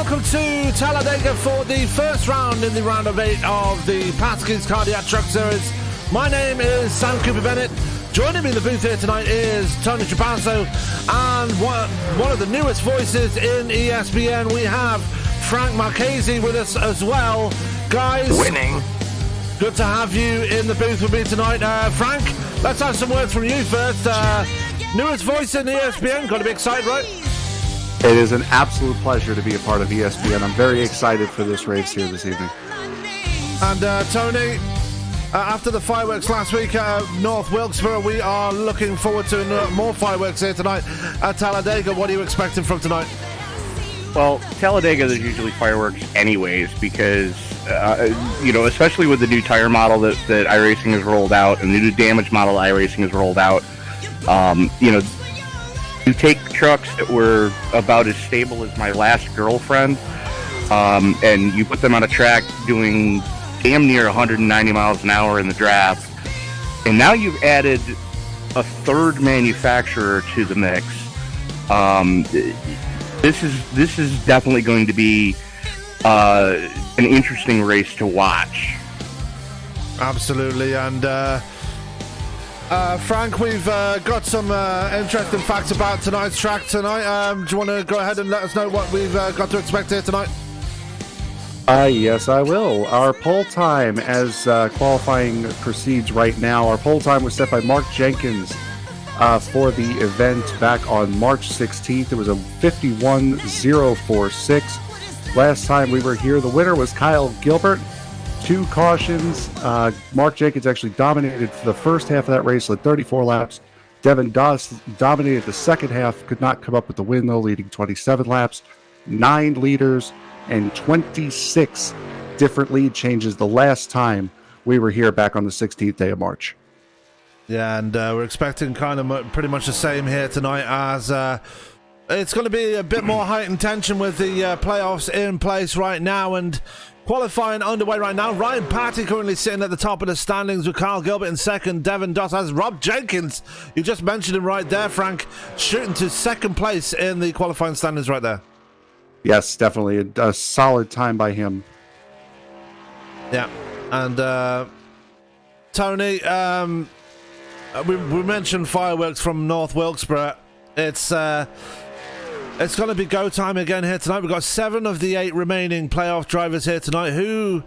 welcome to Talladega for the first round in the round of 8 of the Pasky's Cardiac Truck Series. My name is Sam Cooper Bennett. Joining me in the booth here tonight is Tony Trapasso, and one of the newest voices in ESPN, we have Frank Marchese with us as well. Guys, winning. Good to have you in the booth with me tonight. Frank, let's have some words from you first. Newest voice in ESPN, got to be excited, right? It is an absolute pleasure to be a part of ESPN. I'm very excited for this race here this evening. And Tony, after the fireworks last week at North Wilkesboro, we are looking forward to more fireworks here tonight at Talladega. What are you expecting from tonight? Well, Talladega, there's usually fireworks anyways because, especially with the new tire model that iRacing has rolled out and the new damage model that iRacing has rolled out, you take trucks that were about as stable as my last girlfriend, and you put them on a track doing damn near 190 miles an hour in the draft, and now you've added a third manufacturer to the mix. This is definitely going to be an interesting race to watch. Absolutely, and Frank, we've got some interesting facts about tonight's track tonight. Do you want to go ahead and let us know what we've got to expect here tonight? Yes, I will. Our pole time as qualifying proceeds right now, our pole time was set by Mark Jenkins for the event back on March 16th. It was a 51.046. Last time we were here, the winner was Kyle Gilbert. 2 cautions. Mark Jenkins actually dominated for the first half of that race, led 34 laps. Devin Doss dominated the second half, could not come up with the win though, leading 27 laps. 9 leaders and 26 different lead changes the last time we were here back on the 16th day of March. Yeah, and we're expecting kind of pretty much the same here tonight, as it's going to be a bit more heightened tension with the playoffs in place right now, and qualifying underway right now. Ryan Patty currently sitting at the top of the standings with Kyle Gilbert in second. Devin Doss has Rob Jenkins, you just mentioned him right there, Frank, shooting to second place in the qualifying standings right there. Yes, definitely a solid time by him. Yeah, and Tony, we mentioned fireworks from North Wilkesboro. It's going to be go time again here tonight. We've got 7 of the 8 remaining playoff drivers here tonight. Who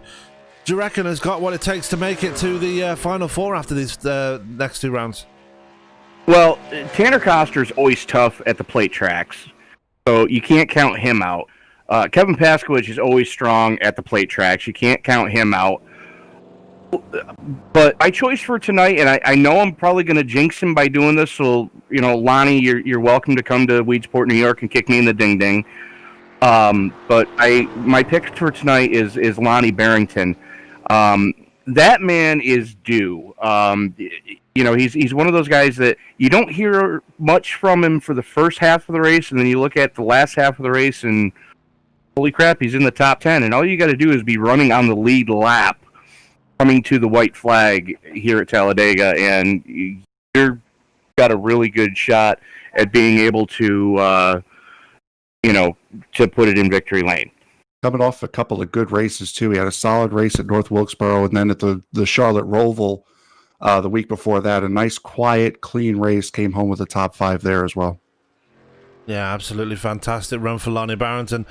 do you reckon has got what it takes to make it to the Final Four after these next 2 rounds? Well, Tanner Koster's always tough at the plate tracks, so you can't count him out. Kevin Paskowicz is always strong at the plate tracks. You can't count him out. But my choice for tonight, and I know I'm probably going to jinx him by doing this, so, Lonnie, you're welcome to come to Weedsport, New York and kick me in the ding-ding. But my pick for tonight is Lonnie Barrington. That man is due. He's one of those guys that you don't hear much from him for the first half of the race, and then you look at the last half of the race, and holy crap, he's in the top 10, and all you got to do is be running on the lead lap coming to the white flag here at Talladega, and you're got a really good shot at being able to, to put it in victory lane. Coming off a couple of good races, too. He had a solid race at North Wilkesboro, and then at the Charlotte Roval the week before that. A nice, quiet, clean race. Came home with a top 5 there as well. Yeah, absolutely fantastic run for Lonnie Barrington.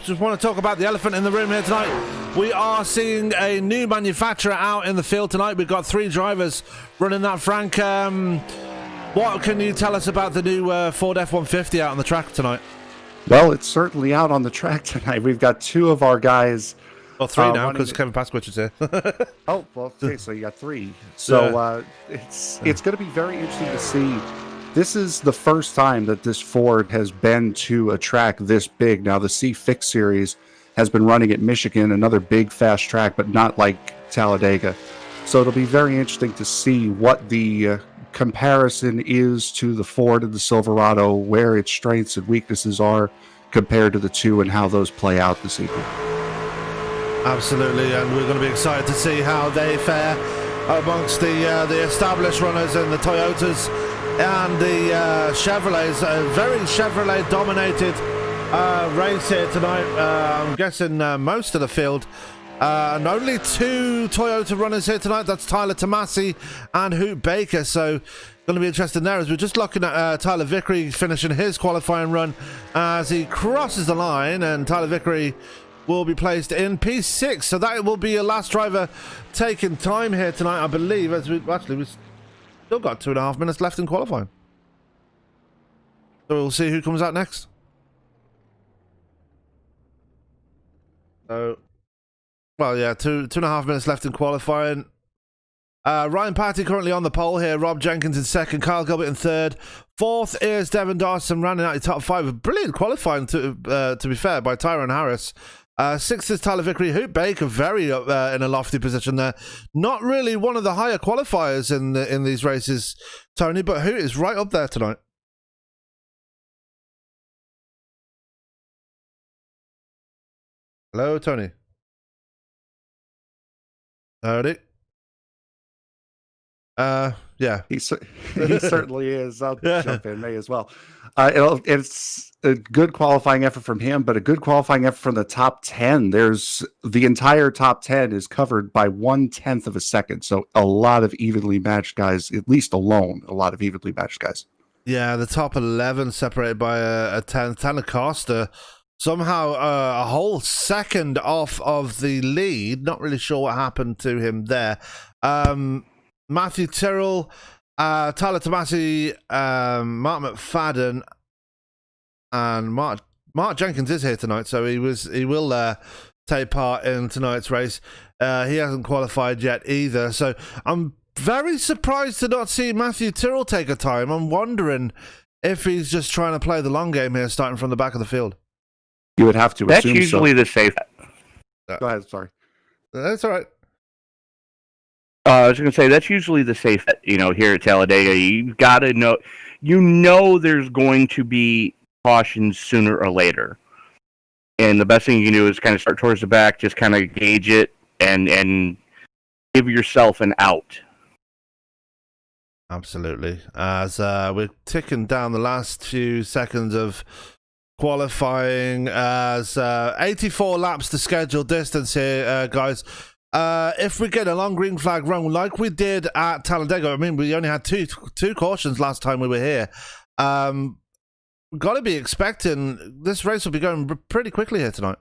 Just want to talk about the elephant in the room here tonight. We are seeing a new manufacturer out in the field tonight. We've got 3 drivers running that, Frank. What can you tell us about the new Ford F-150 out on the track tonight? Well, it's certainly out on the track tonight. We've got 2 of our guys. Well, 3 now, because Kevin Paskowicz is here. Oh, well, okay, so you got 3. So it's going to be very interesting to see. This is the first time that this Ford has been to a track this big. Now, the C-Fix series has been running at Michigan, another big, fast track, but not like Talladega. So it'll be very interesting to see what the comparison is to the Ford and the Silverado, where its strengths and weaknesses are compared to the 2, and how those play out this evening. Absolutely, and we're going to be excited to see how they fare amongst the established runners and the Toyotas and the Chevrolets. A very Chevrolet-dominated race here tonight. I'm guessing most of the field. And only 2 Toyota runners here tonight. That's Tyler Tomasi and Hoot Baker. So going to be interesting there as we're just looking at Tyler Vickery finishing his qualifying run as he crosses the line, and Tyler Vickery will be placed in P6. So that will be your last driver taking time here tonight, I believe, as we've still got 2.5 minutes left in qualifying. So we'll see who comes out next. So, well, yeah, 2.5 minutes left in qualifying. Ryan Patty currently on the pole here. Rob Jenkins in second. Kyle Gilbert in third. Fourth is Devin Dawson, rounding out the top 5. A brilliant qualifying, to be fair, by Tyrone Harris. Sixth is Tyler Vickery. Hoot Baker very in a lofty position there. Not really one of the higher qualifiers in these races, Tony, but Hoot is right up there tonight. Hello, Tony. Tony. Yeah. He certainly is. I'll jump in, May, as well. It's a good qualifying effort from him, but a good qualifying effort from the top 10. There's the entire top 10 is covered by 1/10 of a second. So a lot of evenly matched guys, at least alone, a lot of evenly matched guys. Yeah, the top 11 separated by a 10th. Tanner Costa somehow a whole second off of the lead. Not really sure what happened to him there. Matthew Tyrrell, Tyler Tomasi, Mark McFadden, and Mark Jenkins is here tonight, so he will take part in tonight's race. He hasn't qualified yet either, so I'm very surprised to not see Matthew Tyrrell take a time. I'm wondering if he's just trying to play the long game here, starting from the back of the field. You would have to That's assume usually so. the safe. Go ahead, sorry. That's all right. I was going to say, that's usually the safe bet, here at Talladega. You've got to know, there's going to be cautions sooner or later. And the best thing you can do is kind of start towards the back, just kind of gauge it and give yourself an out. Absolutely. As we're ticking down the last few seconds of qualifying, as 84 laps to scheduled distance here, guys. If we get a long green flag run like we did at Talladega, I mean, we only had two cautions last time we were here. Got to be expecting this race will be going pretty quickly here tonight.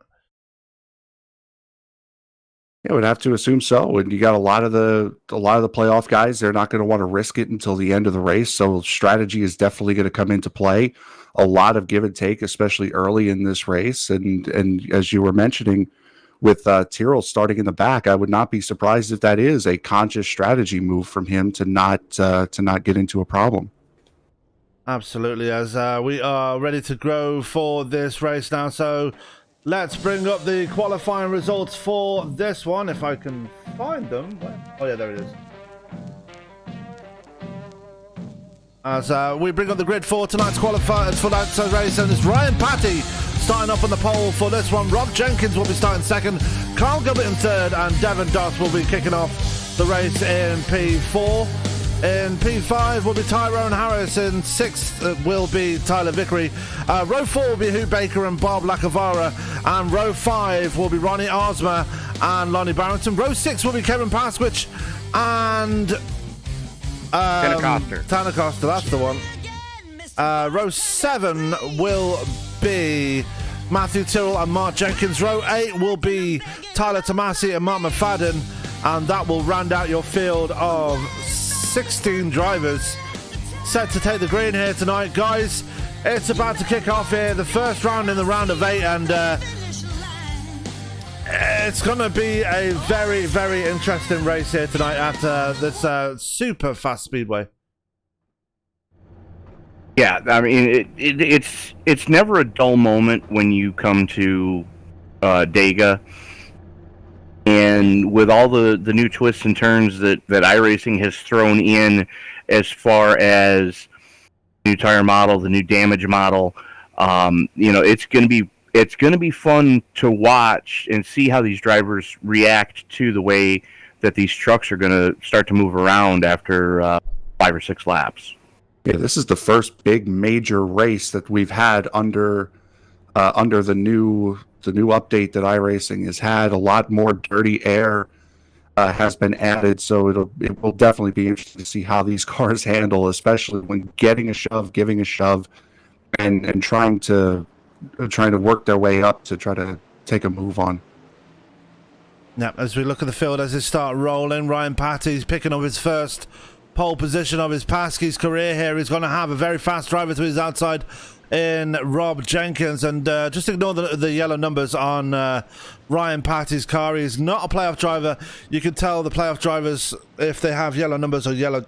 Yeah, would have to assume so. And you got a lot of the playoff guys. They're not going to want to risk it until the end of the race. So strategy is definitely going to come into play. A lot of give and take, especially early in this race. And as you were mentioning, with Tyrrell starting in the back, I would not be surprised if that is a conscious strategy move from him to not get into a problem. Absolutely, as we are ready to go for this race now. So let's bring up the qualifying results for this one, if I can find them. Oh yeah, there it is. As we bring up the grid for tonight's qualifiers for that race, and it's Ryan Patty starting up on the pole for this one. Rob Jenkins will be starting second, Carl Gilbert in third, and Devin Doss will be kicking off the race in P4. In P5 will be Tyrone Harris. In sixth will be Tyler Vickery. Row 4 will be Hoot Baker and Bob Lacavara. And row 5 will be Ronnie Osmer and Lonnie Barrington. Row 6 will be Kevin Paskwich and Tanner Costa, that's the one. Row 7 will be Matthew Tyrrell and Mark Jenkins. Row 8 will be Tyler Tomasi and Mark McFadden, and that will round out your field of 16 drivers set to take the green here tonight. Guys, it's about to kick off here, the first round in the round of 8, and it's going to be a very, very interesting race here tonight at this super fast speedway. Yeah, I mean, it's never a dull moment when you come to Dega. And with all the new twists and turns that iRacing has thrown in as far as new tire model, the new damage model, it's going to be fun to watch and see how these drivers react to the way that these trucks are going to start to move around after 5 or 6 laps. Yeah, this is the first big major race that we've had under under the new update that iRacing has had. A lot more dirty air has been added, so it will definitely be interesting to see how these cars handle, especially when getting a shove, giving a shove, and trying to work their way up to try to take a move on. Yep, as we look at the field as they start rolling, Ryan Patty's picking up his first pole position of his Pasky's career here. He's going to have a very fast driver to his outside in Rob Jenkins, and just ignore the yellow numbers on Ryan Patty's car. He's not a playoff driver. You can tell the playoff drivers if they have yellow numbers or yellow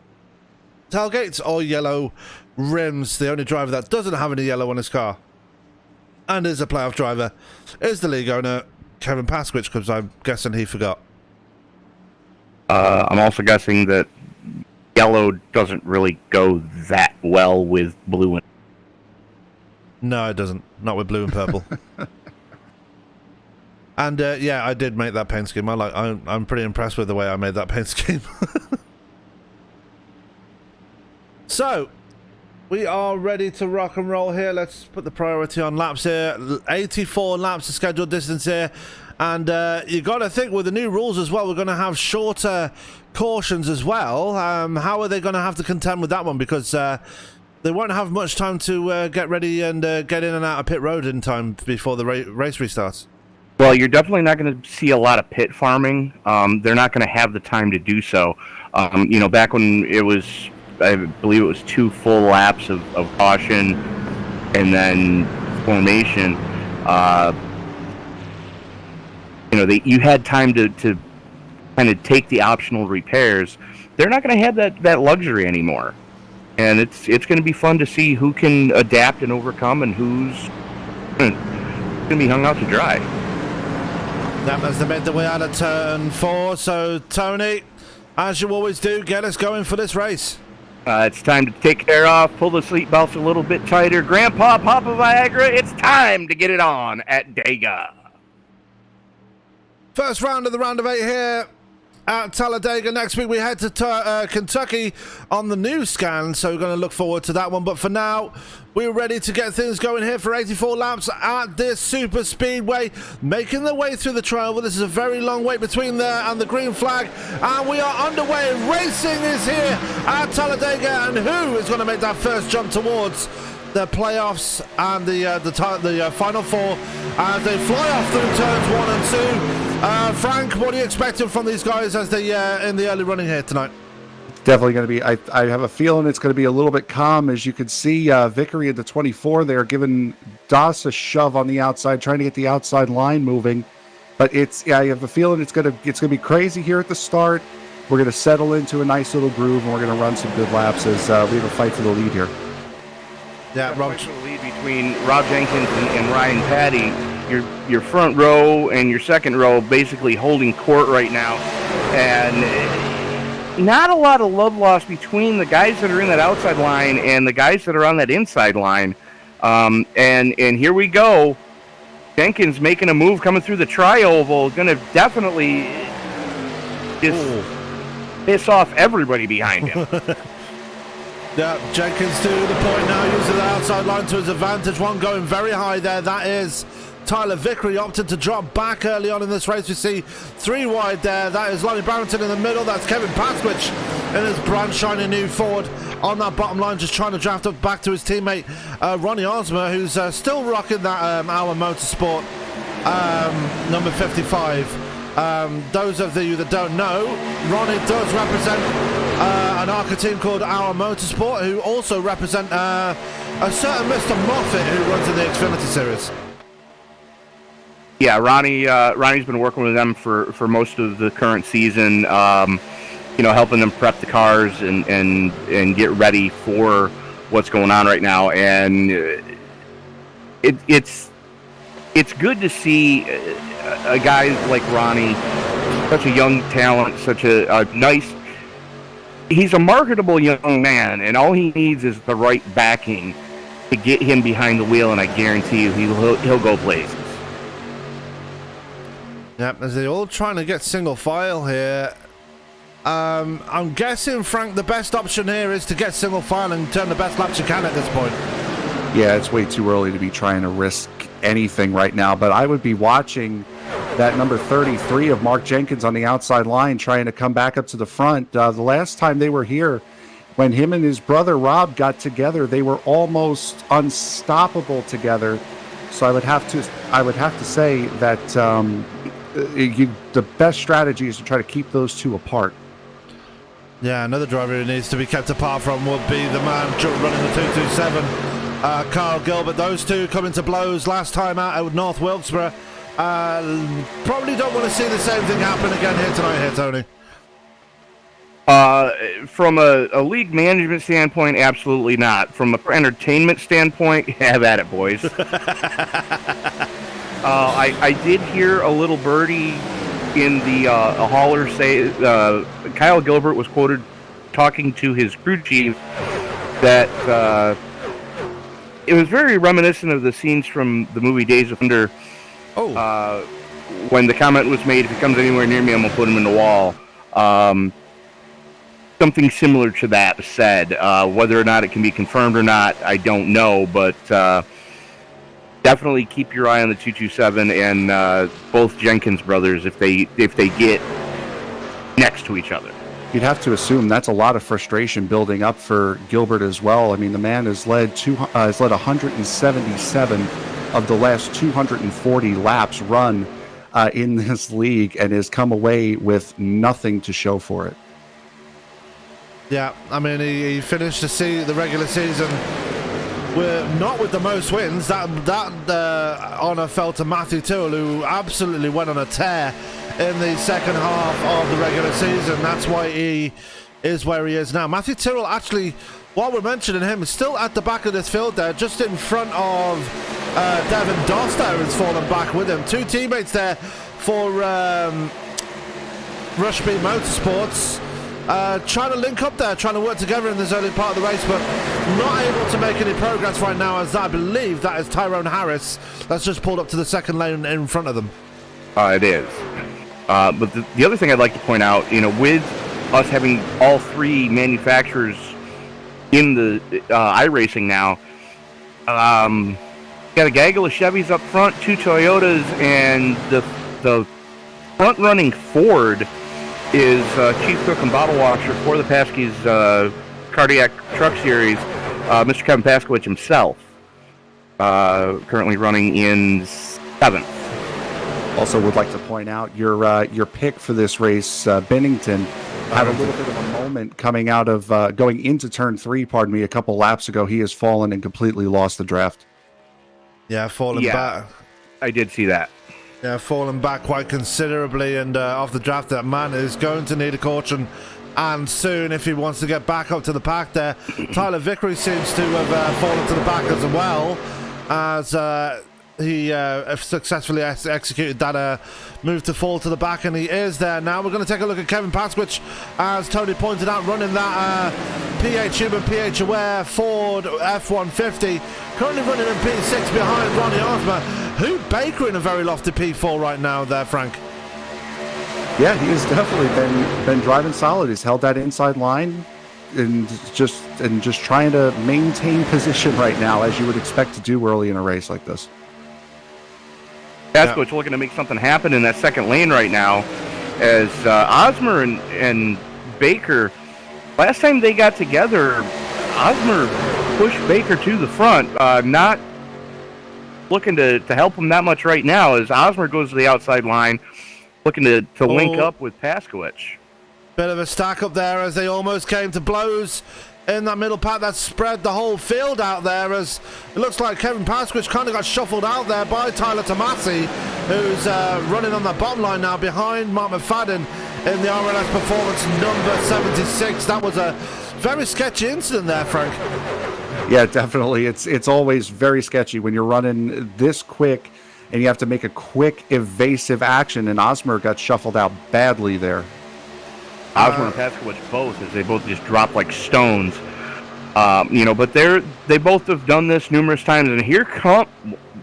tailgates or yellow rims. The only driver that doesn't have any yellow on his car and is a playoff driver is the league owner, Kevin Paskwich, because I'm guessing he forgot. I'm also guessing that yellow doesn't really go that well with blue and... No, it doesn't. Not with blue and purple. And yeah, I did make that paint scheme. I'm pretty impressed with the way I made that paint scheme. So, we are ready to rock and roll here. Let's put the priority on laps here. 84 laps of scheduled distance here. And you got to think with the new rules as well, we're going to have shorter cautions as well. How are they going to have to contend with that one? Because they won't have much time to get ready and get in and out of pit road in time before the race restarts. Well, you're definitely not going to see a lot of pit farming. They're not going to have the time to do so. You know, back when it was, I believe it was 2 full laps of caution and then formation, you know, you had time to kind of take the optional repairs. They're not going to have that luxury anymore. And it's going to be fun to see who can adapt and overcome and who's going to be hung out to dry. That was the made the way out of turn 4. So, Tony, as you always do, get us going for this race. It's time to take air off, pull the seat belts a little bit tighter. Grandpa, pop a Viagra, it's time to get it on at Dega. First round of the round of 8 here at Talladega. Next week we head to Kentucky on the new scan, so we're going to look forward to that one. But for now, we're ready to get things going here for 84 laps at this super speedway, making the way through the trial. This is a very long wait between there and the green flag, and we are underway. Racing is here at Talladega, and who is going to make that first jump towards the playoffs and the final 4 as they fly off through turns 1 and 2. Frank, what are you expecting from these guys as they in the early running here tonight? Definitely going to be, I have a feeling it's going to be a little bit calm. As you can see, Vickery at the 24 there giving Doss a shove on the outside, trying to get the outside line moving. But I have a feeling it's going to be crazy here at the start. We're going to settle into a nice little groove, and we're going to run some good laps as we have a fight for the lead here. Yeah, Rob. The lead between Rob Jenkins and Ryan Patty. Your front row and your second row basically holding court right now, and not a lot of love lost between the guys that are in that outside line and the guys that are on that inside line. And here we go. Jenkins making a move coming through the tri-oval, going to definitely just piss off everybody behind him. Yeah, Jenkins to the point now, using the outside line to his advantage. One going very high there. That is Tyler Vickery, opted to drop back early on in this race. We see 3 wide there. That is Lonnie Barrington in the middle. That's Kevin Paskwich in his brand shiny new Ford on that bottom line, just trying to draft up back to his teammate Ronnie Osmer, who's still rocking that Our Motorsport number 55. Those of you that don't know, Ronnie does represent an ARCA team called Our Motorsport, who also represent a certain Mr. Moffitt, who runs in the Xfinity Series. Yeah, Ronnie's been working with them for most of the current season, you know, helping them prep the cars and get ready for what's going on right now. And it's good to see a guy like Ronnie, such a young talent, such a nice. He's a marketable young man, and all he needs is the right backing to get him behind the wheel, and I guarantee you he'll go places. Yep, as they're all trying to get single file here. I'm guessing, Frank, the best option here is to get single file and turn the best laps you can at this point. Yeah, it's way too early to be trying to risk anything right now. But I would be watching that number 33 of Mark Jenkins on the outside line trying to come back up to the front. The last time they were here, when him and his brother Rob got together, they were almost unstoppable together. So I would have to say that the best strategy is to try to keep those two apart. Yeah, another driver who needs to be kept apart from would be the man running the 227, Carl Gilbert. Those two coming to blows last time out at North Wilkesboro. Probably don't want to see the same thing happen again here tonight, Tony. From a league management standpoint, absolutely not. From an entertainment standpoint, have at it, boys. I did hear a little birdie in the a hauler say Kyle Gilbert was quoted talking to his crew chief that it was very reminiscent of the scenes from the movie Days of Thunder. When the comment was made, if he comes anywhere near me, I'm going to put him in the wall. Something similar to that was said. Whether or not it can be confirmed or not, I don't know, but definitely keep your eye on the 227 and both Jenkins brothers if they get next to each other. You'd have to assume that's a lot of frustration building up for Gilbert as well. I mean, the man has led 177 of the last 240 laps run in this league and has come away with nothing to show for it. Yeah, I mean, he finished the regular season not with the most wins. That honour fell to Matthew Tyrrell, who absolutely went on a tear in the second half of the regular season. That's why he is where he is now. Matthew Tyrrell, actually, while we're mentioning him, is still at the back of this field there, just in front of Devin Doss there, who's fallen back with him. Two teammates there for Rushby Motorsports. Trying to link up there, trying to work together in this early part of the race, but not able to make any progress right now, as I believe that is Tyrone Harris that's just pulled up to the second lane in front of them. It is. But the other thing I'd like to point out, with us having all three manufacturers in the iRacing now, got a gaggle of Chevys up front, two Toyotas, and the front-running Ford is Chief Cook and Bottle Washer for the Pasky's Cardiac Truck Series, Mr. Kevin Paskowitz himself, currently running in 7th. Also would like to point out your pick for this race, Bennington, had a little bit of a moment coming out of going into turn 3, a couple laps ago. He has fallen and completely lost the draft. Yeah, fallen back. I did see that. Yeah, fallen back quite considerably and off the draft. That man is going to need a caution, and soon, if he wants to get back up to the pack there. Tyler Vickery seems to have fallen to the back as well, as he successfully executed that move to fall to the back, and he is there now. We're going to take a look at Kevin Paskowitz, as Tony pointed out, running that PH-Human, PH-Aware Ford F-150, currently running in P6 behind Ronnie Osmer. Who Baker in a very lofty P4 right now there, Frank? Yeah, he has definitely been driving solid. He's held that inside line and just trying to maintain position right now, as you would expect to do early in a race like this. Paskowitz looking to make something happen in that second lane right now, as Osmer and Baker, last time they got together, Osmer pushed Baker to the front, not looking to help him that much right now, as Osmer goes to the outside line, looking to link up with Paskowitz. Bit of a stack up there as they almost came to blows in that middle pack that spread the whole field out there, as it looks like Kevin Paskowitz kind of got shuffled out there by Tyler Tomasi, who's running on the bottom line now behind Mark McFadden in the RLS Performance number 76. That was a very sketchy incident there, Frank. Yeah, definitely. It's always very sketchy when you're running this quick and you have to make a quick, evasive action, and Osmer got shuffled out badly there. Osmer and Paskowitz both, as they both just dropped like stones. But they both have done this numerous times, and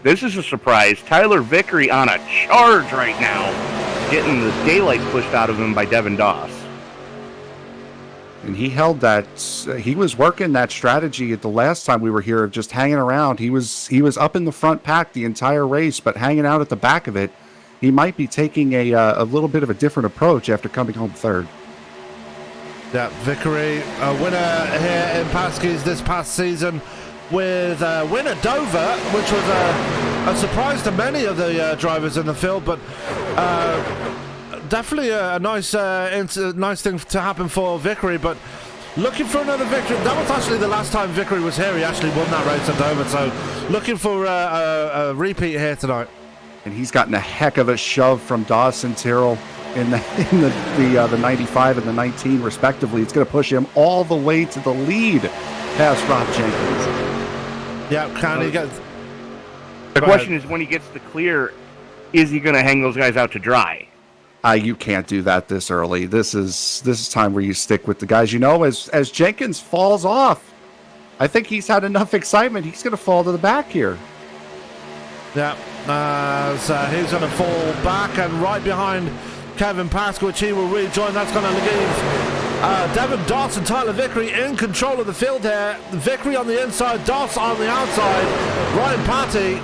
this is a surprise, Tyler Vickery on a charge right now, getting the daylight pushed out of him by Devin Doss. And he held that. He was working that strategy at the last time we were here of just hanging around. He was up in the front pack the entire race, but hanging out at the back of it. He might be taking a little bit of a different approach after coming home third. Yeah, Vickery, a winner here in Pasky's this past season with a win at Dover, which was a surprise to many of the drivers in the field, but definitely a nice thing to happen for Vickery. But looking for another victory. That was actually the last time Vickery was here. He actually won that race at Dover, so looking for a repeat here tonight. And he's gotten a heck of a shove from Dawson Tyrrell in the 95 and the 19 respectively. It's going to push him all the way to the lead past Rob Jenkins. Yeah, can he get... The question is, when he gets the clear, is he going to hang those guys out to dry? You can't do that this early. This is time where you stick with the guys. You know, as Jenkins falls off, I think he's had enough excitement. He's going to fall to the back here. Yeah, so he's going to fall back and right behind Kevin Pasky, which he will rejoin. That's going to leave Devin Doss and Tyler Vickery in control of the field here. Vickery on the inside, Doss on the outside. Ryan Patty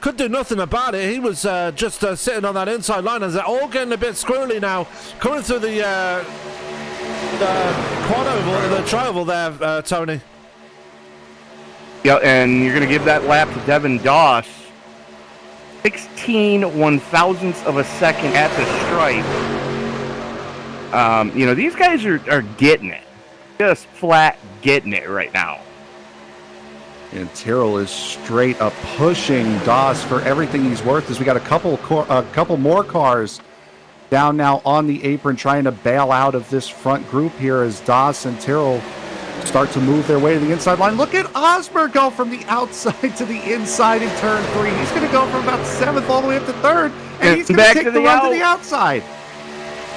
could do nothing about it. He was just sitting on that inside line as they're all getting a bit squirrely now. Coming through the quad oval, the tri-oval there, Tony. Yeah, and you're going to give that lap to Devin Doss. 16 1,000ths of a second at the stripe. You know, these guys are getting it. Just flat getting it right now. And Tyrrell is straight up pushing Doss for everything he's worth as we got a couple more cars down now on the apron trying to bail out of this front group here as Doss and Tyrrell start to move their way to the inside line. Look at Osmer go from the outside to the inside in turn 3. He's going to go from about 7th all the way up to 3rd, and he's going to take the run to the outside.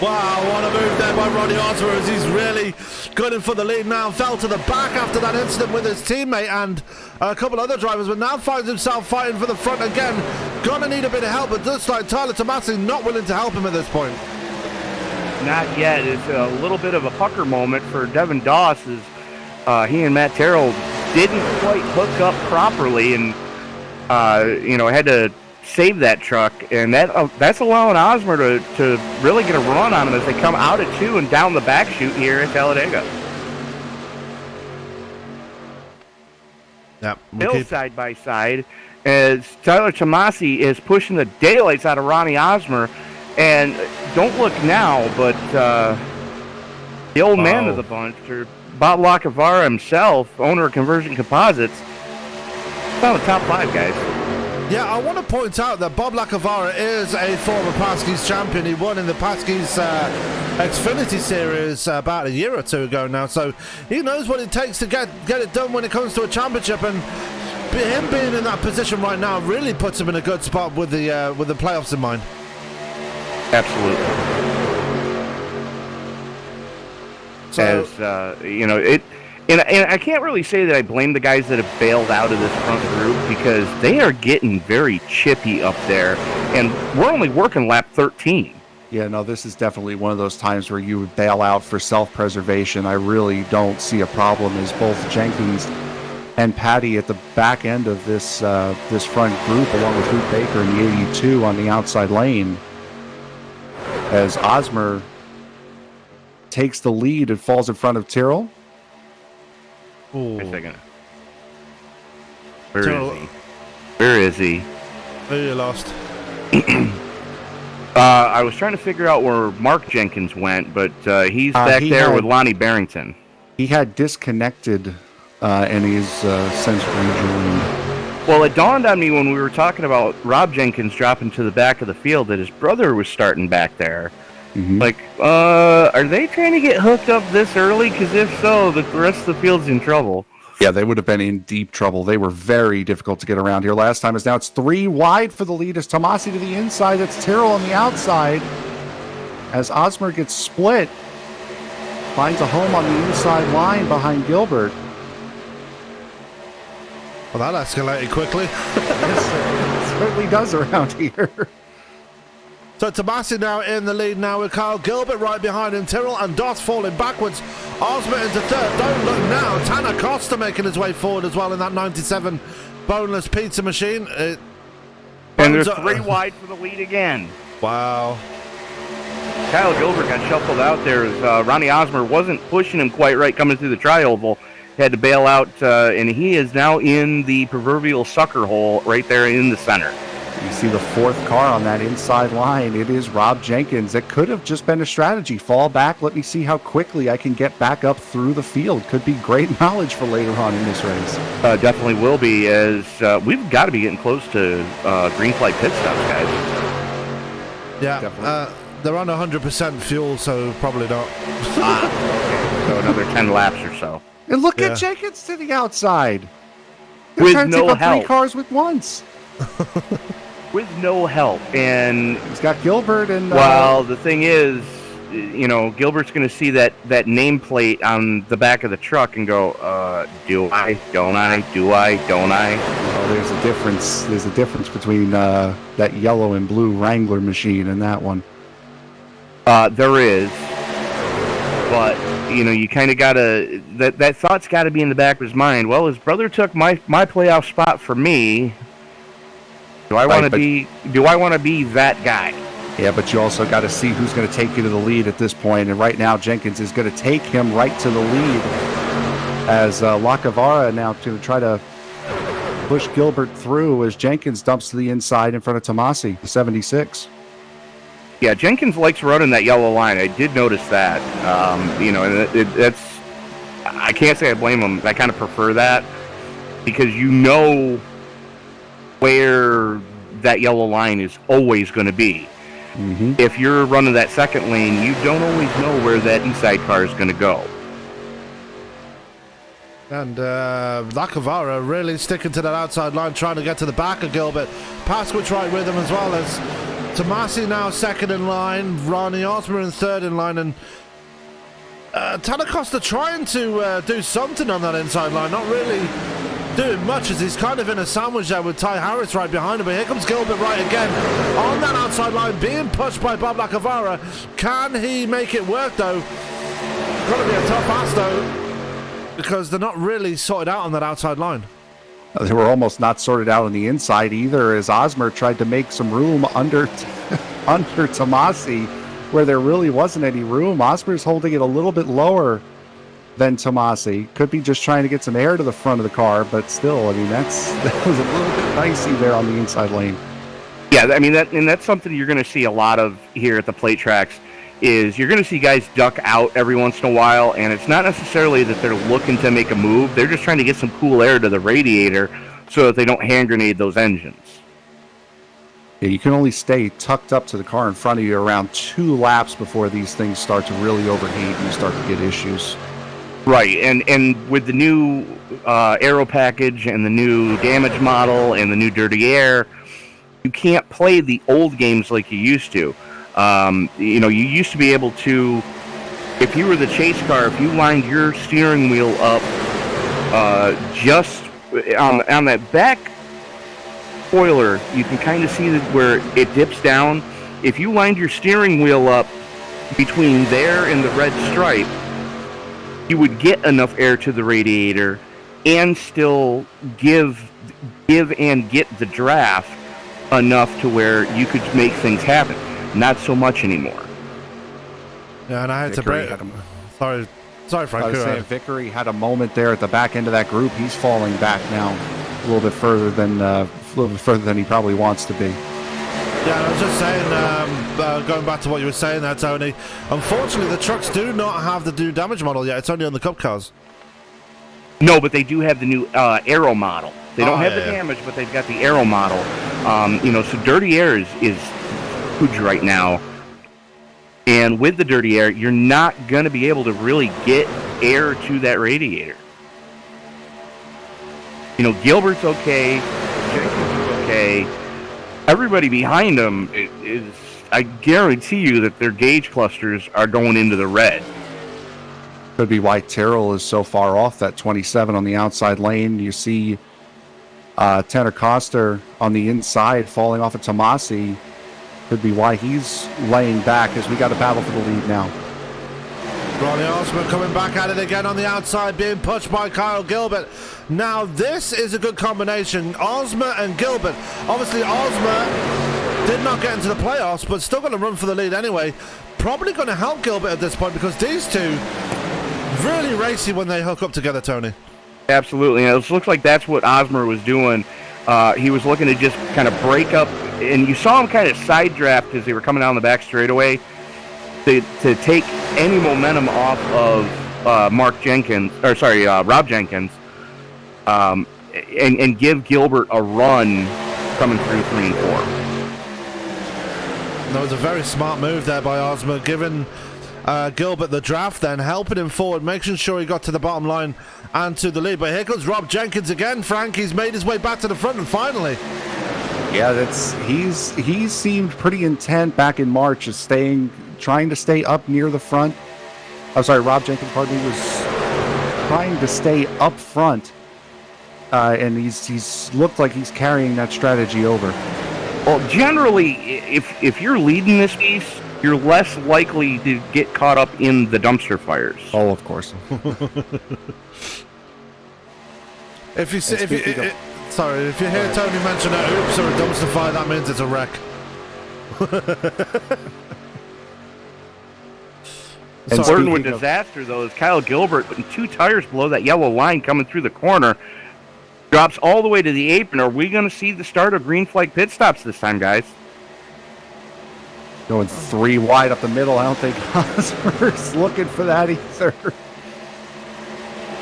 Wow, what a move there by Ronnie Osmer as he's really gunning for the lead now. Fell to the back after that incident with his teammate and a couple other drivers, but now finds himself fighting for the front again. Gonna need a bit of help, but looks like Tyler Tomasi not willing to help him at this point. Not yet. It's a little bit of a pucker moment for Devin Doss as he and Matt Terrell didn't quite hook up properly and, had to save that truck. And that's allowing Osmer to really get a run on him as they come out at 2 and down the back chute here at Talladega. Yep. Bill side by side as Tyler Tomasi is pushing the daylights out of Ronnie Osmer. And don't look now, but the old man of the bunch, or Bob Lacavara himself, owner of Conversion Composites, found the top 5 guys. Yeah, I want to point out that Bob Lacavara is a former Pasky's champion. He won in the Pasky's Xfinity Series about a year or 2 ago now, so he knows what it takes to get it done when it comes to a championship, and him being in that position right now really puts him in a good spot with the playoffs in mind. Absolutely. So, as and I can't really say that I blame the guys that have bailed out of this front group because they are getting very chippy up there, and we're only working lap 13. Yeah, no, this is definitely one of those times where you would bail out for self-preservation. I really don't see a problem as both Jenkins and Patty at the back end of this front group, along with Hoot Baker in the 82 on the outside lane, as Osmer takes the lead and falls in front of Tyrrell. Wait a second. Where is he? Oh, you lost. I was trying to figure out where Mark Jenkins went, but he's back there with Lonnie Barrington. He had disconnected, and he's since rejoined. Well, it dawned on me when we were talking about Rob Jenkins dropping to the back of the field that his brother was starting back there. Mm-hmm. Like, are they trying to get hooked up this early? Because if so, the rest of the field's in trouble. Yeah, they would have been in deep trouble. They were very difficult to get around here last time. Now it's 3 wide for the lead as Tomasi to the inside. That's Tyrrell on the outside. As Osmer gets split, finds a home on the inside line behind Gilbert. Well, that escalated quickly. Yes, it certainly does around here. So Tomasi now in the lead now with Kyle Gilbert right behind him. Tyrrell and Doss falling backwards. Osmer into third. Don't look now. Tanner Costa making his way forward as well in that 97 boneless pizza machine. And they're 3 wide for the lead again. Wow. Kyle Gilbert got shuffled out there as Ronnie Osmer wasn't pushing him quite right coming through the tri-oval. Had to bail out, and he is now in the proverbial sucker hole right there in the center. You see the 4th car on that inside line. It is Rob Jenkins. It could have just been a strategy. Fall back. Let me see how quickly I can get back up through the field. Could be great knowledge for later on in this race. Definitely will be, as we've got to be getting close to green flag pit stops, guys. Yeah, they're on 100% fuel, so probably not. Okay. So another 10 laps or so. And look at Jenkins to the outside. They're with trying to no take on help. 3 cars with once. With no help, and he's got Gilbert and. Well, the thing is, you know, Gilbert's going to see that nameplate on the back of the truck and go, "Do I? Don't I? Do I? Don't I?" Well, there's a difference. There's a difference between that yellow and blue Wrangler machine and that one. There is, but you know, you kind of gotta that thought's got to be in the back of his mind. Well, his brother took my playoff spot for me. Do I want to be? Do I want to be that guy? Yeah, but you also got to see who's going to take you to the lead at this point. And right now, Jenkins is going to take him right to the lead as Lacavara now to try to push Gilbert through as Jenkins dumps to the inside in front of Tomasi, the 76. Yeah, Jenkins likes running that yellow line. I did notice that. You know, and that's I can't say I blame him. I kind of prefer that because you know where that yellow line is always going to be. Mm-hmm. If you're running that second lane, you don't always know where that inside car is going to go. And Lacavara really sticking to that outside line, trying to get to the back of Gilbert. Pasquich right with him as well as Tomasi now second in line, Ronnie Osmer in third in line, and Tanner Costa trying to do something on that inside line, not really doing much as he's kind of in a sandwich there with Ty Harris right behind him. But here comes Gilbert right again on that outside line, being pushed by Bob Lacavara. Can he make it work though? Gonna be a tough ask though, because they're not really sorted out on that outside line. They were almost not sorted out on the inside either, as Osmer tried to make some room under Tomasi, where there really wasn't any room. Osmer's holding it a little bit lower than Tomasi. Could be just trying to get some air to the front of the car, but still, I mean, that was a little bit dicey there on the inside lane. Yeah, I mean, that's something you're going to see a lot of here at the plate tracks, is you're going to see guys duck out every once in a while, and it's not necessarily that they're looking to make a move. They're just trying to get some cool air to the radiator so that they don't hand grenade those engines. Yeah, you can only stay tucked up to the car in front of you around 2 laps before these things start to really overheat and you start to get issues. Right, and with the new aero package and the new damage model and the new dirty air, you can't play the old games like you used to. You know, you used to be able to, if you were the chase car, if you lined your steering wheel up just on that back spoiler, you can kind of see where it dips down. If you lined your steering wheel up between there and the red stripe, you would get enough air to the radiator and still give and get the draft enough to where you could make things happen. Not so much anymore. Yeah, and I had to break. Sorry, Frank. I was saying Vickery had a moment there at the back end of that group. He's falling back now a little bit further than he probably wants to be. Yeah, and I was just saying, going back to what you were saying there, Tony, unfortunately the trucks do not have the new damage model yet. It's only on the Cup cars. No, but they do have the new aero model. They don't have the damage, but they've got the aero model. You know, so dirty air is huge right now. And with the dirty air, you're not going to be able to really get air to that radiator. You know, Gilbert's okay, Jenkins is okay. Everybody behind them is, I guarantee you that their gauge clusters are going into the red. Could be why Tyrrell is so far off that 27 on the outside lane. You see Tanner Costa on the inside falling off of Tomasi. Could be why he's laying back, as we got a battle for the lead now. Ronnie Osmer coming back at it again on the outside, being pushed by Kyle Gilbert. Now, this is a good combination. Osmer and Gilbert. Obviously, Osmer did not get into the playoffs, but still going to run for the lead anyway. Probably going to help Gilbert at this point, because these two really racy when they hook up together, Tony. Absolutely. And it looks like that's what Osmer was doing. He was looking to just kind of break up, and you saw him kind of side draft as they were coming down the back straightaway to take any momentum off of Rob Jenkins, and give Gilbert a run coming through 3 and 4. That was a very smart move there by Osmer, giving Gilbert the draft, then helping him forward, making sure he got to the bottom line and to the lead. But here comes Rob Jenkins again. Frank, he's made his way back to the front, and finally. Yeah, he seemed pretty intent back in March of trying to stay up near the front. I'm sorry, Rob Jenkins, pardon me, was trying to stay up front, and he's looked like he's carrying that strategy over. Well, generally, if you're leading this piece, you're less likely to get caught up in the dumpster fires. Oh, of course. If you hear Tony mention a oops or a dumpster fire, that means it's a wreck. And flirting with disaster, though, is Kyle Gilbert putting 2 tires below that yellow line coming through the corner. Drops all the way to the apron. Are we going to see the start of green flag pit stops this time, guys? Going 3 wide up the middle. I don't think Osmer's looking for that either.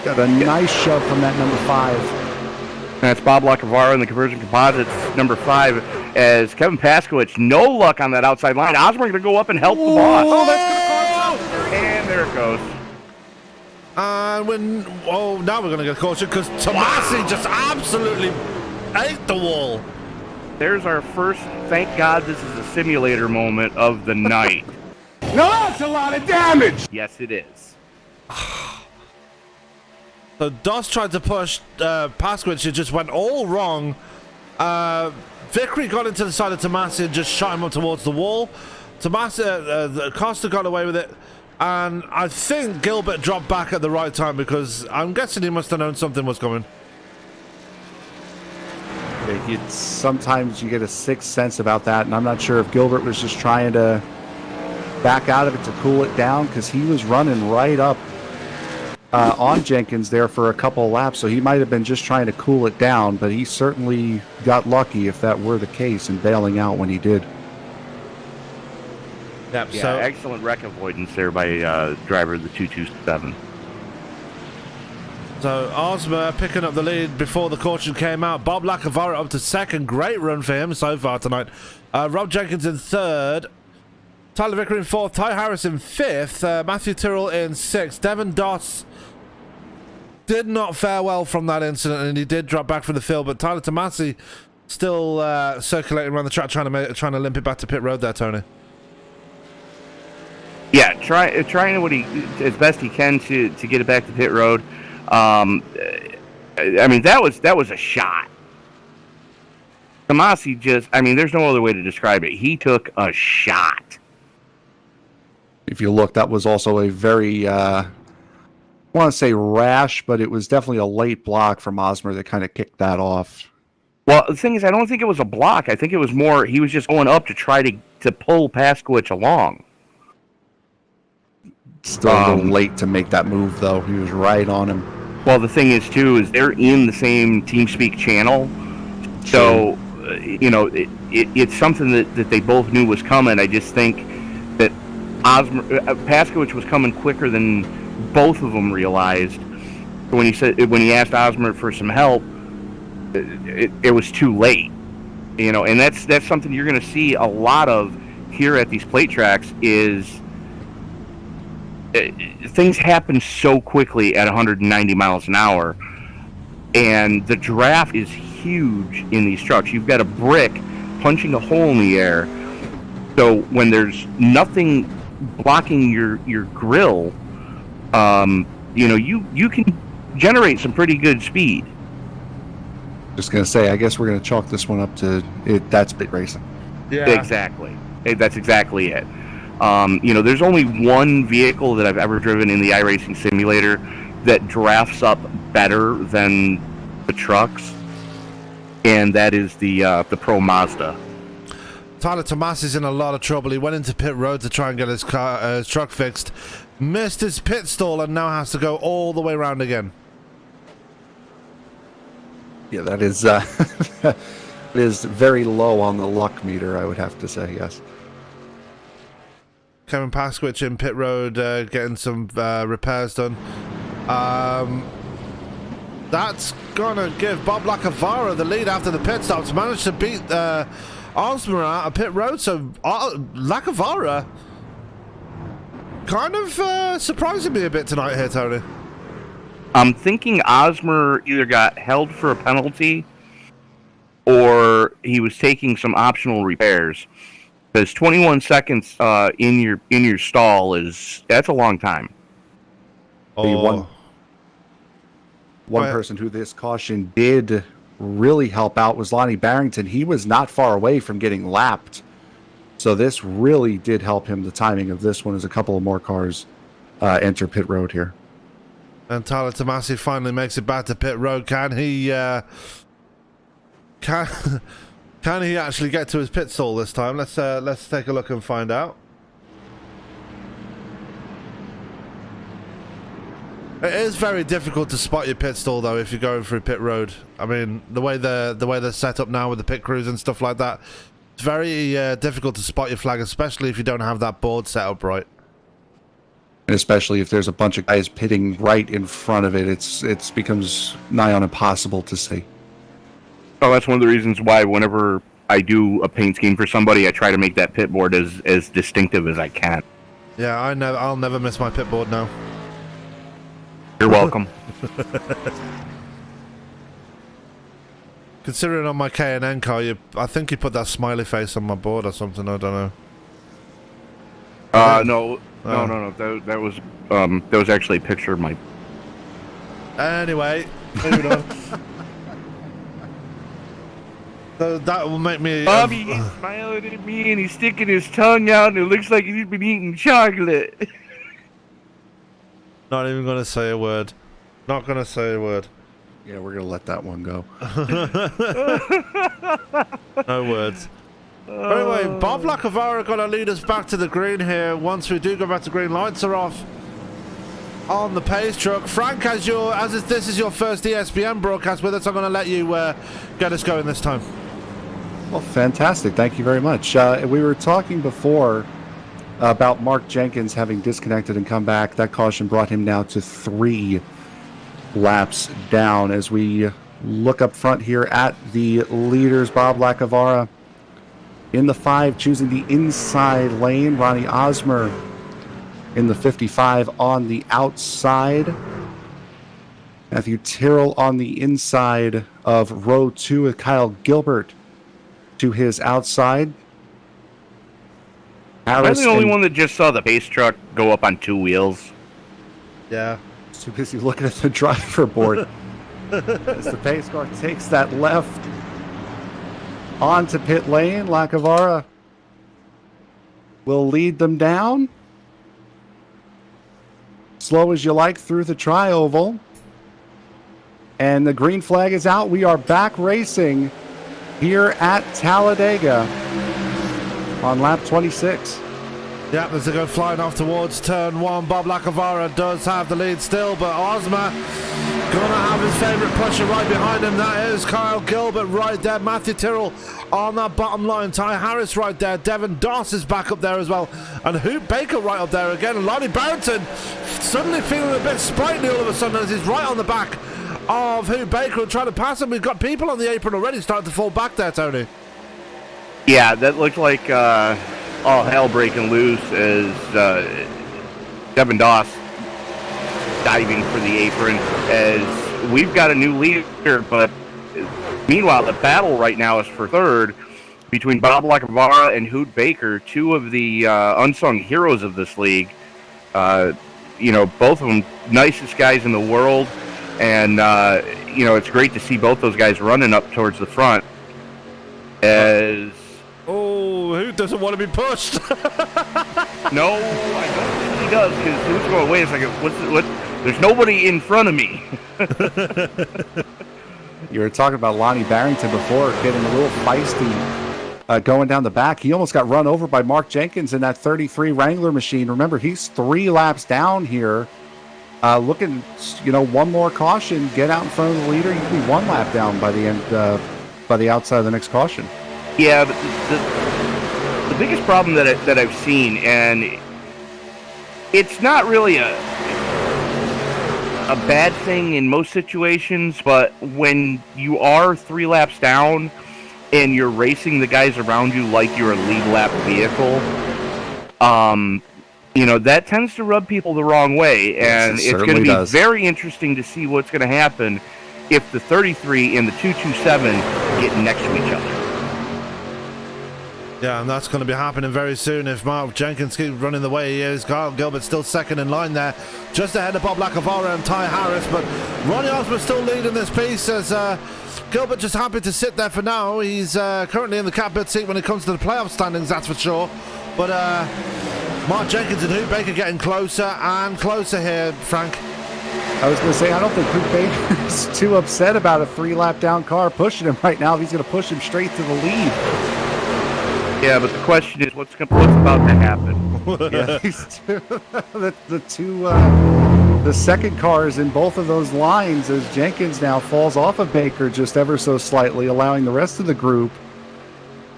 Got a nice shove from that number 5. That's Bob Lacavara in the Conversion Composites, number 5, as Kevin Paskowitz, no luck on that outside line. Osmer going to go up and help the boss. Oh, that's going to cause out. And there it goes. Now we're going to get a caution, because Tomasi just absolutely ate the wall. There's our first, thank God this is a simulator moment of the night. No, that's a lot of damage! Yes, it is. So Doss tried to push Paskowitz, it just went all wrong. Vickery got into the side of Tomasi and just shot him up towards the wall. Costa got away with it, and I think Gilbert dropped back at the right time, because I'm guessing he must have known something was coming. Sometimes you get a sixth sense about that, and I'm not sure if Gilbert was just trying to back out of it to cool it down, because he was running right up on Jenkins there for a couple of laps, so he might have been just trying to cool it down, but he certainly got lucky if that were the case in bailing out when he did. Yep, yeah, so excellent wreck avoidance there by driver of the 227. So Osmer picking up the lead before the caution came out. Bob Lacavara up to second. Great run for him so far tonight. Rob Jenkins in third. Tyler Vickery in fourth. Ty Harris in fifth. Matthew Tyrrell in sixth. Devin Doss did not fare well from that incident, and he did drop back from the field. But Tyler Tomasi still circulating around the track, trying to limp it back to pit road there, Tony. Yeah, trying what as best he can to get it back to pit road. I mean, that was a shot. Tomasi there's no other way to describe it. He took a shot. If you look, that was also a very, I want to say rash, but it was definitely a late block from Osmer that kind of kicked that off. Well, the thing is, I don't think it was a block. I think it was more, he was just going up to try to pull Paskowitz along. Still a little late to make that move, though. He was right on him. Well, the thing is, too, is they're in the same TeamSpeak channel. So, it's something that they both knew was coming. I just think that Paskowitz was coming quicker than both of them realized. When he asked Osmer for some help, it was too late. And that's something you're going to see a lot of here at these plate tracks is things happen so quickly at 190 miles an hour, and the draft is huge in these trucks. You've got a brick punching a hole in the air, so when there's nothing blocking your grill, you can generate some pretty good speed. Just gonna say, I guess we're gonna chalk this one up to it. That's bit racing. Yeah, exactly. That's exactly it. There's only one vehicle that I've ever driven in the iRacing simulator that drafts up better than the trucks, and that is the Pro Mazda. Tyler Tomasi's in a lot of trouble. He went into pit road to try and get his truck fixed, missed his pit stall, and now has to go all the way around again. Yeah, that is it is very low on the luck meter, I would have to say, yes. Kevin Paskwich in pit road, getting some repairs done. That's gonna give Bob Lacavara the lead after the pit stops. Managed to beat Osmer out of pit road, so Lacavara kind of surprising me a bit tonight here, Tony. I'm thinking Osmer either got held for a penalty or he was taking some optional repairs. Because 21 seconds in your stall that's a long time. One person who this caution did really help out was Lonnie Barrington. He was not far away from getting lapped, so this really did help him. The timing of this one as a couple of more cars enter pit road here. And Tyler Tomasi finally makes it back to pit road. Can he can he actually get to his pit stall this time? Let's take a look and find out. It is very difficult to spot your pit stall though if you're going through pit road. I mean, the way they're set up now with the pit crews and stuff like that, it's very difficult to spot your flag, especially if you don't have that board set up right. And especially if there's a bunch of guys pitting right in front of it, it becomes nigh on impossible to see. Oh, that's one of the reasons why whenever I do a paint scheme for somebody, I try to make that pit board as distinctive as I can. Yeah, I'll never miss my pit board now. You're welcome. Considering on my K&N car, I think you put that smiley face on my board or something. I don't know. No. That was actually a picture of my. Anyway, moving on. So that will make me. Bobby, he's smiling at me and he's sticking his tongue out and it looks like he's been eating chocolate. Not even gonna say a word. Not gonna say a word. Yeah, we're gonna let that one go. No words. Anyway, Bob Lacavara gonna lead us back to the green here. Once we do go back to green, lights are off on the pace truck. Frank, this is your first ESPN broadcast with us, I'm gonna let you get us going this time. Well, fantastic. Thank you very much. We were talking before about Mark Jenkins having disconnected and come back. That caution brought him now to 3 laps down. As we look up front here at the leaders, Bob Lacavara in the 5, choosing the inside lane. Ronnie Osmer in the 55 on the outside. Matthew Tyrrell on the inside of row 2 with Kyle Gilbert to his outside. Harris, I'm the only one that just saw the pace truck go up on 2 wheels. Yeah. Too busy looking at the driver board. As the pace car takes that left onto pit lane, Lacavara will lead them down. Slow as you like through the tri-oval. And the green flag is out. We are back racing here at Talladega on lap 26. Yeah, as they go flying off towards turn 1, Bob Lacavara does have the lead still, but Osmer gonna have his favourite pusher right behind him. That is Kyle Gilbert right there. Matthew Tyrrell on that bottom line. Ty Harris right there. Devin Doss is back up there as well. And Hoot Baker right up there again. And Lonnie Barrington suddenly feeling a bit sprightly all of a sudden as he's right on the back of Hoot Baker and trying to pass him. We've got people on the apron already starting to fall back there, Tony. Yeah, that looked like all hell breaking loose as Devin Doss diving for the apron as we've got a new leader, but meanwhile the battle right now is for third between Bob Lacavara and Hoot Baker, 2 of the unsung heroes of this league. Both of them nicest guys in the world, and it's great to see both those guys running up towards the front as Hoot doesn't want to be pushed. No, I don't think he does, because he was going, wait a second, what? There's nobody in front of me. You were talking about Lonnie Barrington before, getting a little feisty going down the back. He almost got run over by Mark Jenkins in that 33 Wrangler machine. Remember, he's 3 laps down here. Looking, one more caution, get out in front of the leader. You can be 1 lap down by the end, by the outside of the next caution. Yeah, but the biggest problem that I've seen, and it's not really a bad thing in most situations, but when you are 3 laps down and you're racing the guys around you like you're a lead lap vehicle, that tends to rub people the wrong way, and it's going to be very interesting to see what's going to happen if the 33 and the 227 get next to each other. Yeah, and that's going to be happening very soon if Mark Jenkins keeps running the way he is. Kyle Gilbert still second in line there, just ahead of Bob Lacavara and Ty Harris, but Ronnie Osborne still leading this piece as Gilbert just happy to sit there for now. He's currently in the catbird seat when it comes to the playoff standings, that's for sure. But Mark Jenkins and Hoot Baker getting closer and closer here, Frank. I was going to say, I don't think Hoot Baker's too upset about a 3-lap down car pushing him right now. If he's going to push him straight to the lead. Yeah, but the question is, what's about to happen? Yeah, the second car is in both of those lines as Jenkins now falls off of Baker just ever so slightly, allowing the rest of the group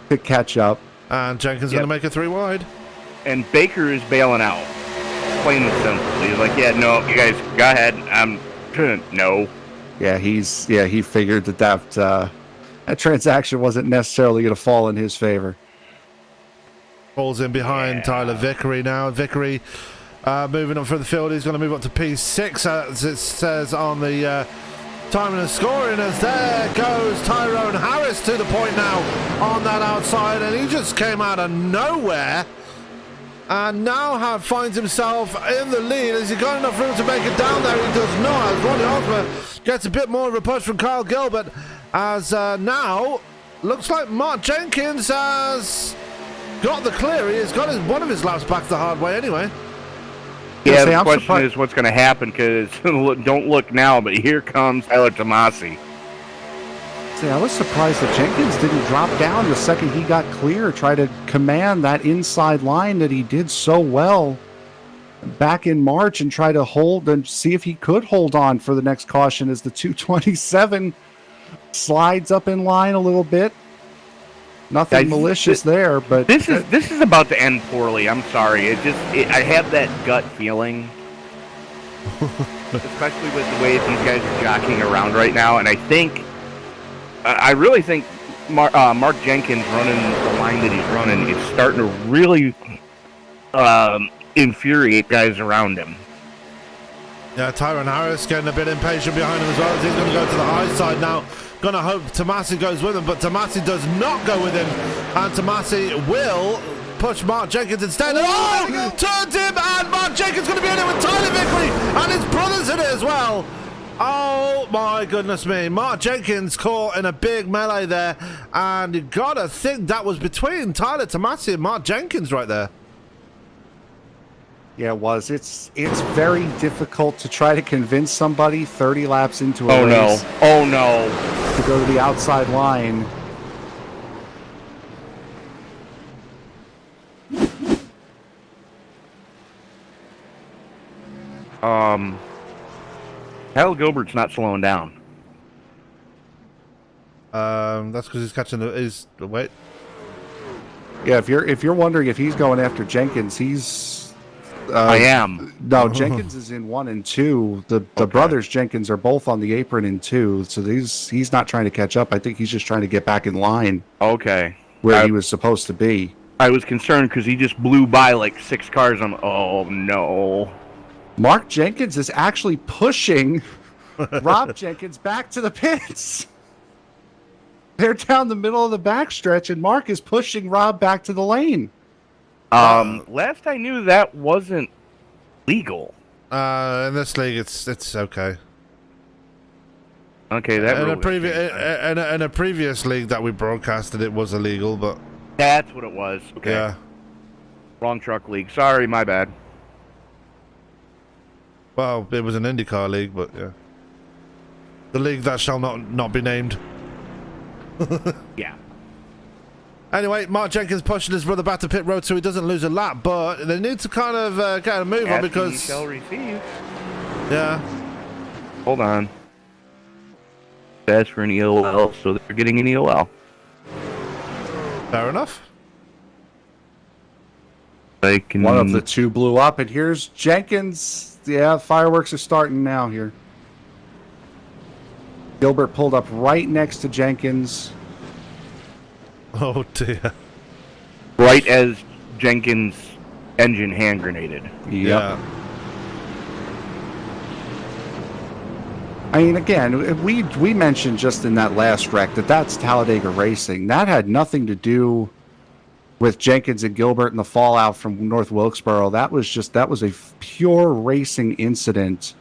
to catch up. And Jenkins going to make it 3 wide. And Baker is bailing out, plain and simple. He's like, yeah, no, you guys, go ahead. No. Yeah, he figured that transaction wasn't necessarily going to fall in his favor. Falls in behind Tyler Vickery now. Vickery moving on for the field. He's going to move up to P6 as it says on the timing and scoring, as there goes Tyrone Harris to the point now on that outside, and he just came out of nowhere and now finds himself in the lead. Has he got enough room to make it down there? He does not, as Ronnie Osborne gets a bit more of a push from Kyle Gilbert, as now looks like Mark Jenkins has got the clear. He's got one of his laps back the hard way anyway. Yeah, the question is what's going to happen, because don't look now, but here comes Tyler Tomasi. See, I was surprised that Jenkins didn't drop down the second he got clear, try to command that inside line that he did so well back in March and try to hold and see if he could hold on for the next caution as the 227 slides up in line a little bit. Nothing malicious there, but this is about to end poorly. I'm sorry. I have that gut feeling, especially with the way these guys are jockeying around right now. And I really think Mark Jenkins running the line that he's running is starting to really infuriate guys around him. Yeah, Tyrone Harris getting a bit impatient behind him as well, as he's going to go to the high side now. Going to hope Tomasi goes with him, but Tomasi does not go with him, and Tomasi will push Mark Jenkins instead. Oh! Turned him, and Mark Jenkins going to be in it with Tyler Vickery, and his brother's in it as well. Oh my goodness me. Mark Jenkins caught in a big melee there, and you got to think that was between Tyler Tomasi and Mark Jenkins right there. Yeah, it was. It's very difficult to try to convince somebody 30 laps into a race. Oh no. To go to the outside line. Kyle Gilbert's not slowing down. That's because he's catching the wait. Yeah, if you're wondering if he's going after Jenkins, he's I am. No, Jenkins is in 1 and 2. The brothers Jenkins are both on the apron in 2, so he's not trying to catch up. I think he's just trying to get back in line. Okay. Where he was supposed to be. I was concerned because he just blew by like 6 cars. Oh no. Mark Jenkins is actually pushing Rob Jenkins back to the pits. They're down the middle of the backstretch, and Mark is pushing Rob back to the lane. Last I knew, that wasn't legal. In this league, it's okay. Okay, that in a previous league that we broadcasted, it was illegal, but That's what it was. Okay. Yeah. Wrong truck league. Sorry, my bad. Well, it was an IndyCar league, but yeah. The league that shall not be named. Yeah. Anyway, Mark Jenkins pushing his brother back to pit road so he doesn't lose a lap, but they need to kind of get a move on because... Pasky shall receive. Yeah. Hold on. That's for an EOL, so they're getting an EOL. Fair enough. They can... One of the two blew up, and here's Jenkins. Yeah, fireworks are starting now here. Gilbert pulled up right next to Jenkins. Oh, dear. Right as Jenkins' engine hand grenaded. Yep. Yeah. I mean, again, we mentioned just in that last wreck that's Talladega racing. That had nothing to do with Jenkins and Gilbert and the fallout from North Wilkesboro. That was a pure racing incident.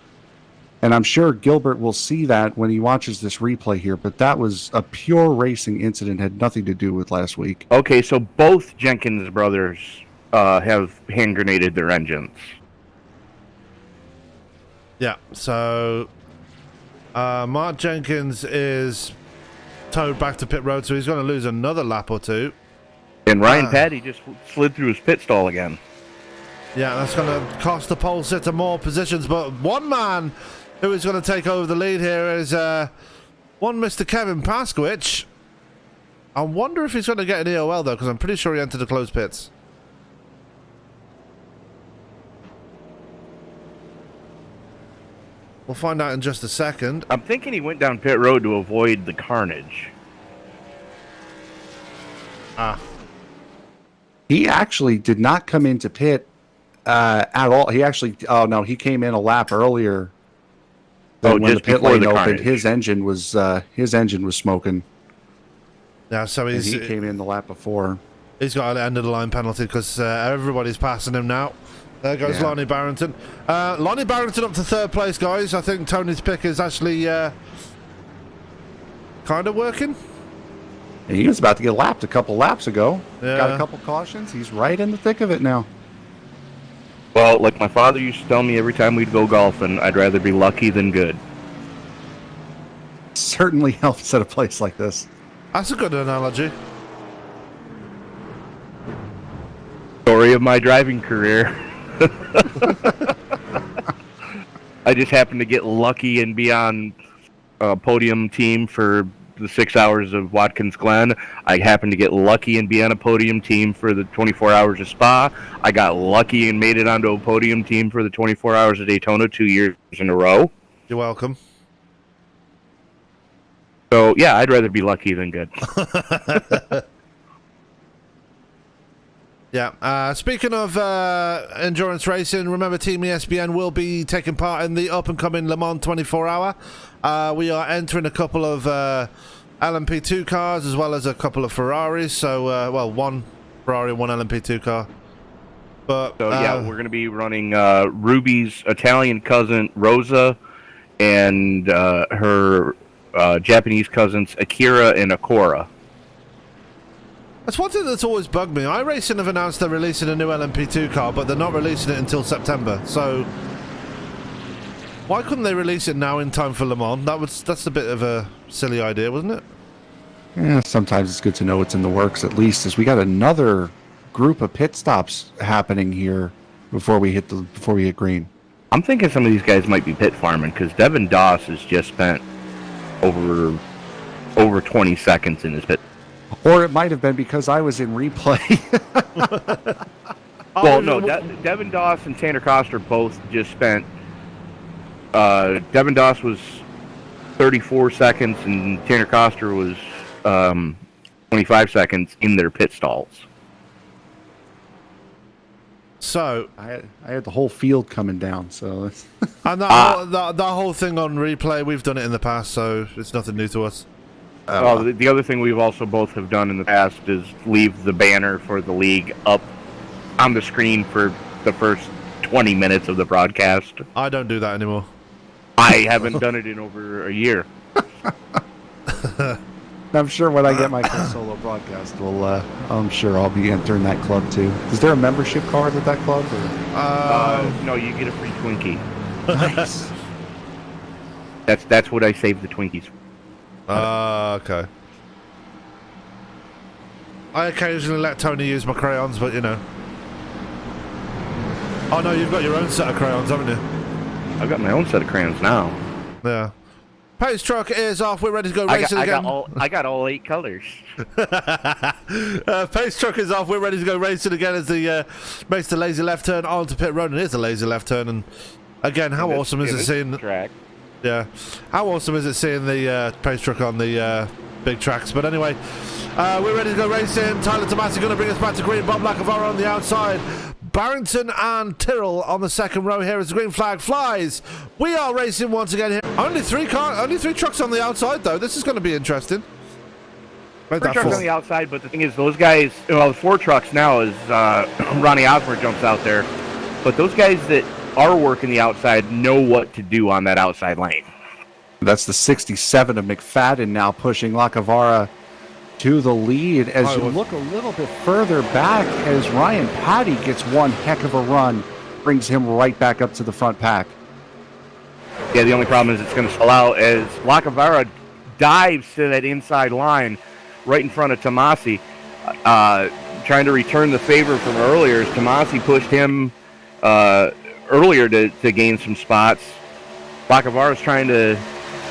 And I'm sure Gilbert will see that when he watches this replay here, but that was a pure racing incident, had nothing to do with last week. Okay, so both Jenkins brothers have hand grenaded their engines. Yeah, so Mark Jenkins is towed back to pit road, so he's going to lose another lap or two. And Ryan Patty just slid through his pit stall again. Yeah, that's going to cost the pole sitter more positions, but one man who is going to take over the lead here is one Mr. Kevin Pasky. I wonder if he's going to get an EOL, though, because I'm pretty sure he entered the closed pits. We'll find out in just a second. I'm thinking he went down pit road to avoid the carnage. He actually did not come into pit at all. He actually, he came in a lap earlier. When the pit lane opened, his engine was smoking. Yeah, so he came in the lap before. He's got an end of the line penalty because everybody's passing him now. There goes Lonnie Barrington. Lonnie Barrington up to third place, guys. I think Tony's pick is actually kind of working. He was about to get lapped a couple laps ago. Yeah. Got a couple cautions. He's right in the thick of it now. Well, like my father used to tell me every time we'd go golfing, I'd rather be lucky than good. Certainly helps at a place like this. That's a good analogy. Story of my driving career. I just happened to get lucky and be on a podium team for the 6 hours of Watkins Glen. I happened to get lucky and be on a podium team for the 24 hours of Spa. I got lucky and made it onto a podium team for the 24 hours of Daytona 2 years in a row. You're welcome. So, yeah, I'd rather be lucky than good. Yeah. Speaking of endurance racing, remember Team ESPN will be taking part in the up-and-coming Le Mans 24-hour. We are entering a couple of LMP2 cars as well as a couple of Ferraris. So, one Ferrari and one LMP2 car. But so, yeah, we're going to be running Ruby's Italian cousin, Rosa, and her Japanese cousins, Akira and Akora. That's one thing that's always bugged me. iRacing have announced they're releasing a new LMP2 car, but they're not releasing it until September. So why couldn't they release it now in time for Le Mans? That's a bit of a silly idea, wasn't it? Yeah, sometimes it's good to know what's in the works at least, as we got another group of pit stops happening here before we hit green. I'm thinking some of these guys might be pit farming because Devin Doss has just spent over 20 seconds in his pit. Or it might have been because I was in replay. Well, no, Devin Doss and Tanner Coster both just spent... Devin Doss was 34 seconds and Tanner Coster was 25 seconds in their pit stalls. So I had the whole field coming down. So and that whole thing on replay, we've done it in the past, so it's nothing new to us. Well, the other thing we've also both have done in the past is leave the banner for the league up on the screen for the first 20 minutes of the broadcast. I don't do that anymore. I haven't done it in over a year. I'm sure when I get my solo broadcast, I'm sure I'll be entering that club too. Is there a membership card at that club? No, you get a free Twinkie. Nice. That's what I saved the Twinkies for. Okay. I occasionally let Tony use my crayons, but you know. Oh no, you've got your own set of crayons, haven't you? I've got my own set of crayons now. Yeah. Pace truck is off. We're ready to go racing again. I got all 8 colors. Pace truck is off. We're ready to go racing again as the makes the lazy left turn onto pit road. And it is a lazy left turn. And again, how awesome is it seeing track? Yeah, how awesome is it seeing the pace truck on the big tracks? But anyway, we're ready to go racing. Tyler Tomasi going to bring us back to green. Bob Lacavara on the outside. Barrington and Tyrrell on the second row here as the green flag flies. We are racing once again here. Only three trucks on the outside though. This is going to be interesting. 3 trucks on the outside, but the thing is, those guys, well, the 4 trucks now as Ronnie Osmer jumps out there. But those guys that are working the outside know what to do on that outside lane. That's the 67 of McFadden now pushing Lacavara to the lead as you look a little bit further back as Ryan Patty gets one heck of a run, brings him right back up to the front pack. Yeah, the only problem is it's going to fall out as Lacavara dives to that inside line right in front of Tomasi, trying to return the favor from earlier as Tomasi pushed him earlier to gain some spots. Lacavara's trying to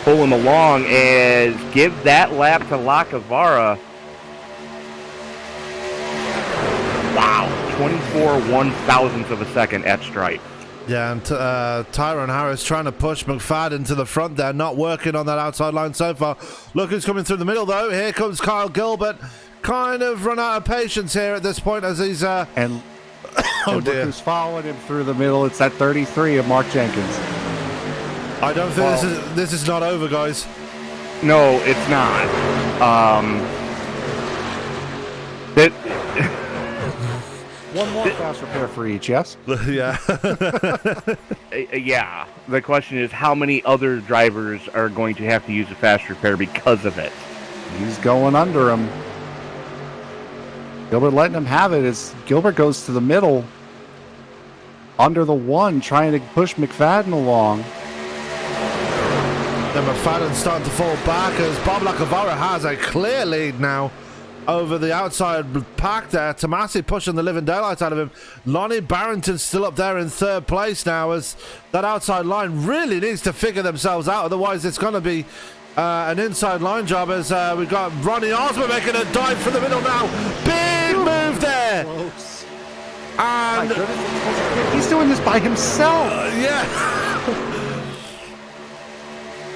pull him along as give that lap to Lacavara. Wow, 24 1/1000th of a second at stripe. Yeah, and Tyrone Harris trying to push McFadden to the front there, not working on that outside line so far. Look who's coming through the middle though. Here comes Kyle Gilbert. Kind of run out of patience here at this point as he's and oh look dear, who's following him through the middle. It's that 33 of Mark Jenkins. I don't think this is not over, guys. No, it's not. One more fast repair for each, yes? Yeah. Yeah. The question is, how many other drivers are going to have to use a fast repair because of it? He's going under him. Gilbert letting him have it as Gilbert goes to the middle. Under the 1, trying to push McFadden along. Then McFadden's starting to fall back as Bob Lacavara has a clear lead now over the outside pack there. Tomasi pushing the living daylights out of him. Lonnie Barrington's still up there in 3rd place now as that outside line really needs to figure themselves out. Otherwise, it's going to be an inside line job as we've got Ronnie Osmer making a dive for the middle now. Big move there. Close. And he's doing this by himself. Yeah.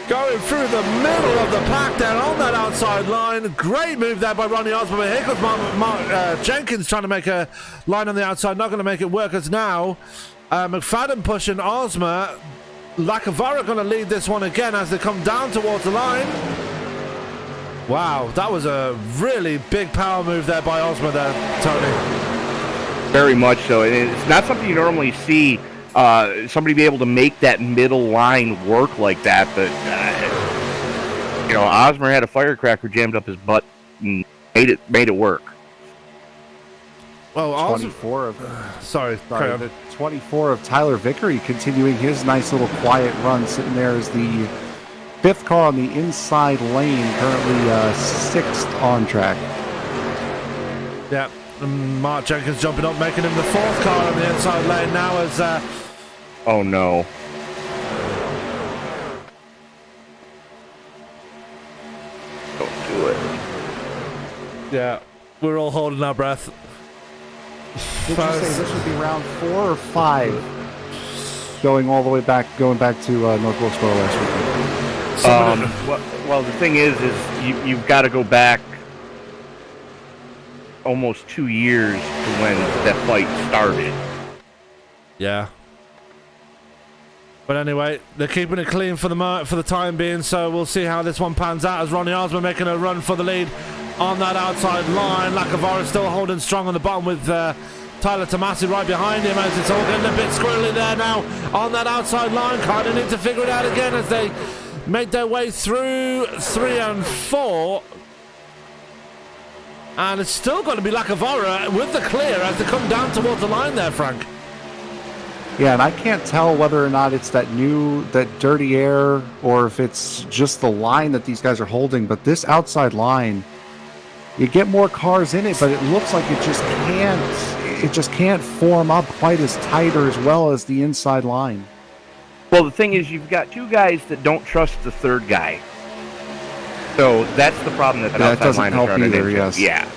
Going through the middle of the pack there on that outside line. Great move there by Ronnie Osborne. Here comes Mark Jenkins trying to make a line on the outside. Not going to make it work as now. McFadden pushing Osmer. Lacavara going to lead this one again as they come down towards the line. Wow, that was a really big power move there by Osmer there, Tony. Very much so. It's not something you normally see. Somebody be able to make that middle line work like that, but Osmer had a firecracker jammed up his butt and made it work. Well, 24 of sorry, the 24 of Tyler Vickery continuing his nice little quiet run, sitting there as the 5th car on the inside lane, currently 6th on track. Yeah. Mark Jenkins jumping up, making him the 4th car on the inside lane now as... oh, no. Don't do it. Yeah, we're all holding our breath. Did you say this would be round 4 or 5? Going all the way back, going back to North Wilkesboro last week. Well, the thing is you've got to go back almost 2 years to when that fight started. Yeah. But anyway, they're keeping it clean for the time being, so we'll see how this one pans out as Ronnie Osmer making a run for the lead on that outside line. Lacavara still holding strong on the bottom with Tyler Tomasi right behind him as it's all getting a bit squirrely there now on that outside line. Kind of need to figure it out again as they make their way through 3 and 4. And it's still going to be Lacavara with the clear as they come down towards the line there, Frank. Yeah, and I can't tell whether or not it's that dirty air or if it's just the line that these guys are holding, but this outside line, you get more cars in it, but it looks like it just can't form up quite as tight or as well as the inside line. Well, the thing is, you've got two guys that don't trust the third guy. So that's the problem that outside doesn't line help is running either, into. yes. Yeah.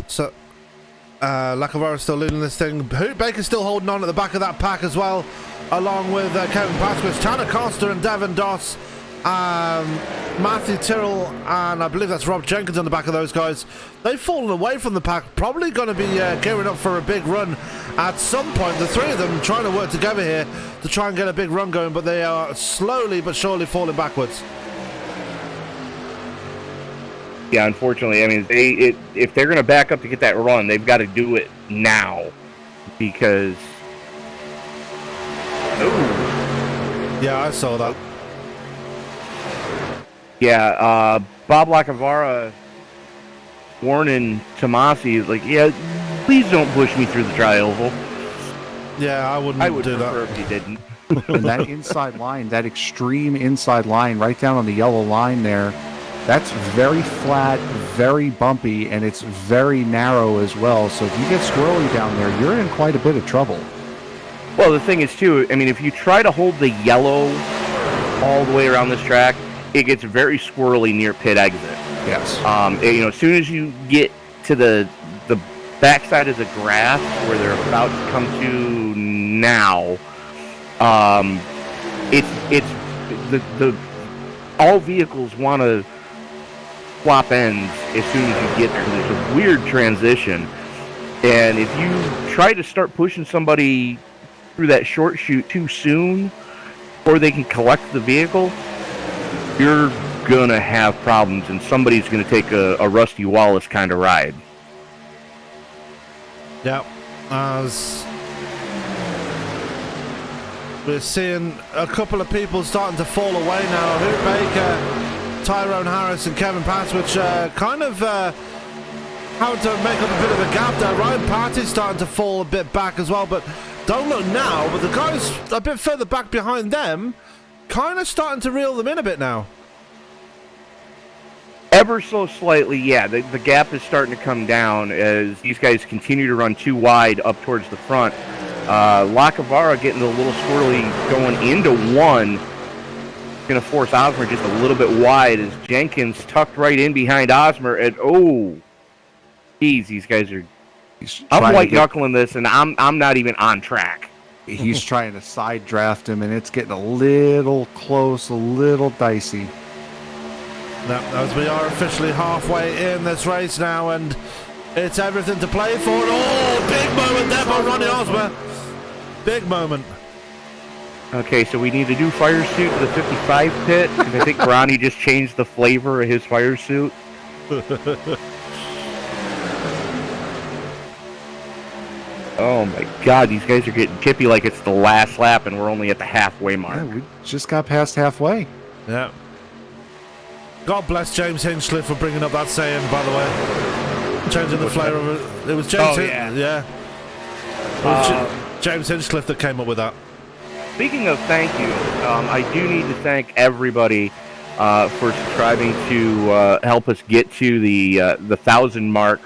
So, Lacavara still leading this thing. Hoot Baker's still holding on at the back of that pack as well, along with Kevin Pasky, Tanner Costa and Devin Doss, Matthew Tyrrell, and I believe that's Rob Jenkins on the back of those guys. They've fallen away from the pack, probably going to be gearing up for a big run at some point. The three of them trying to work together here to try and get a big run going, but they are slowly but surely falling backwards. Yeah, unfortunately, I mean, if they're going to back up to get that run, they've got to do it now, because... Yeah, I saw that. Yeah, Bob Lacavara warning Tomasi, like, yeah, please don't push me through the tri-oval. Yeah, I wouldn't I would do prefer that. if he didn't. And that inside line, that extreme inside line right down on the yellow line there, that's very flat, very bumpy, and it's very narrow as well. So if you get squirrely down there, you're in quite a bit of trouble. Well, the thing is, too, I mean, if you try to hold the yellow all the way around this track, it gets very squirrely near pit exit. Yes. As soon as you get to the backside of the grass where they're about to come to now, it's the all vehicles want to swap ends as soon as you get there. There's a weird transition, and if you try to start pushing somebody through that short chute too soon, or they can collect the vehicle, you're gonna have problems, and somebody's gonna take a Rusty Wallace kind of ride. Yeah, as we're seeing a couple of people starting to fall away now. Hoot Baker, Tyrone Harris, and Kevin Paswich kind of having to make up a bit of a gap there. Ryan Party's starting to fall a bit back as well, but don't look now. But the guys a bit further back behind them, kind of starting to reel them in a bit now. Ever so slightly, yeah. The gap is starting to come down as these guys continue to run too wide up towards the front. Lacavara getting a little swirly going into one. Going to force Osmer just a little bit wide as Jenkins tucked right in behind Osmer. And, geez, these guys are... I'm white-knuckling this, and I'm not even on track. He's trying to side draft him, and it's getting a little close, a little dicey. Now, as we are officially halfway in this race now, and it's everything to play for. Big moment there by Ronnie Osmer. Big moment. Okay, so we need a new fire suit to the 55 pit, because I think Ronnie just changed the flavor of his fire suit. Oh my God, these guys are getting chippy like it's the last lap, and we're only at the halfway mark. Yeah, we just got past halfway. Yeah. God bless James Hinchcliffe for bringing up that saying, by the way. Changing the flavour of it. It was James James Hinchcliffe that came up with that. Speaking of thank you, I do need to thank everybody for subscribing to help us get to the 1,000 mark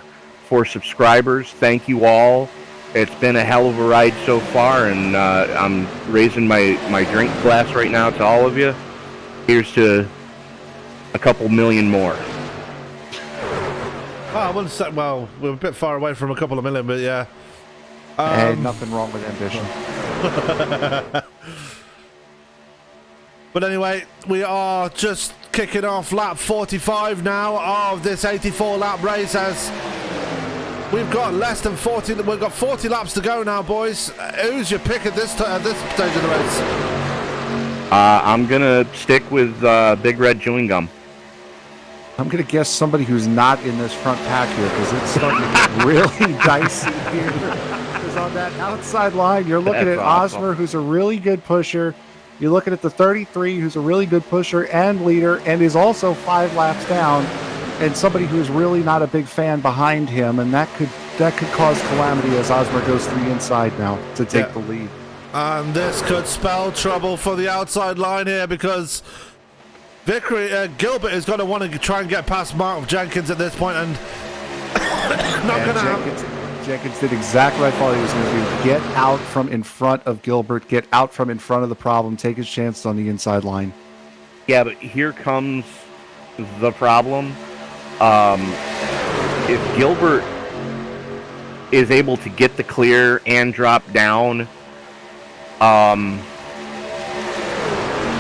for subscribers. Thank you all. It's been a hell of a ride so far, and I'm raising my drink glass right now to all of you. Here's to a couple million more. I wouldn't say, well, we're a bit far away from a couple of million, but yeah. And nothing wrong with ambition. But anyway, we are just kicking off lap 45 now of this 84 lap race, as we've got less than 40. We've got 40 laps to go now, boys. Who's your pick at this stage of the race? I'm gonna stick with Big Red Chewing Gum. I'm going to guess somebody who's not in this front pack here, because it's starting to get really dicey here. Because on that outside line, you're looking at awesome. Osmer, who's a really good pusher. You're looking at the 33, who's a really good pusher and leader, and is also 5 laps down. and somebody who is really not a big fan behind him, and that could cause calamity as Osmer goes to the inside now to take the lead. And this could spell trouble for the outside line here because Gilbert is going to want to try and get past Mark Jenkins at this point, and not going to happen. Jenkins did exactly what I thought he was going to do. Get out from in front of Gilbert. Get out from in front of the problem. Take his chances on the inside line. Yeah, but here comes the problem. If Gilbert is able to get the clear and drop down,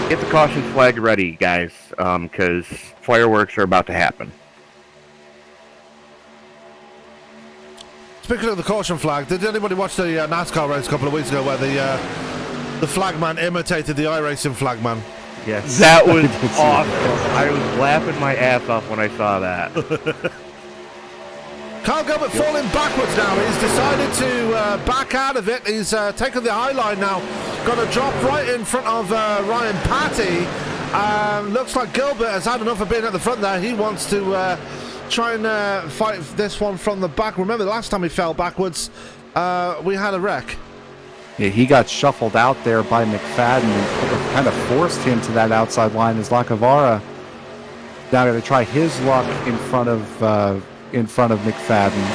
get the caution flag ready, guys, because fireworks are about to happen. Speaking of the caution flag, did anybody watch the NASCAR race a couple of weeks ago where the flagman imitated the iRacing flagman? Yes. That was awesome. I was laughing my ass off when I saw that. Kyle Gilbert falling backwards now. He's decided to back out of it. He's taken the high line now. Going to drop right in front of Ryan Patty. Looks like Gilbert has had enough of being at the front there. He wants to try and fight this one from the back. Remember, the last time he fell backwards, we had a wreck. Yeah, he got shuffled out there by McFadden and kind of forced him to that outside line as Lacavara now going to try his luck in front of McFadden.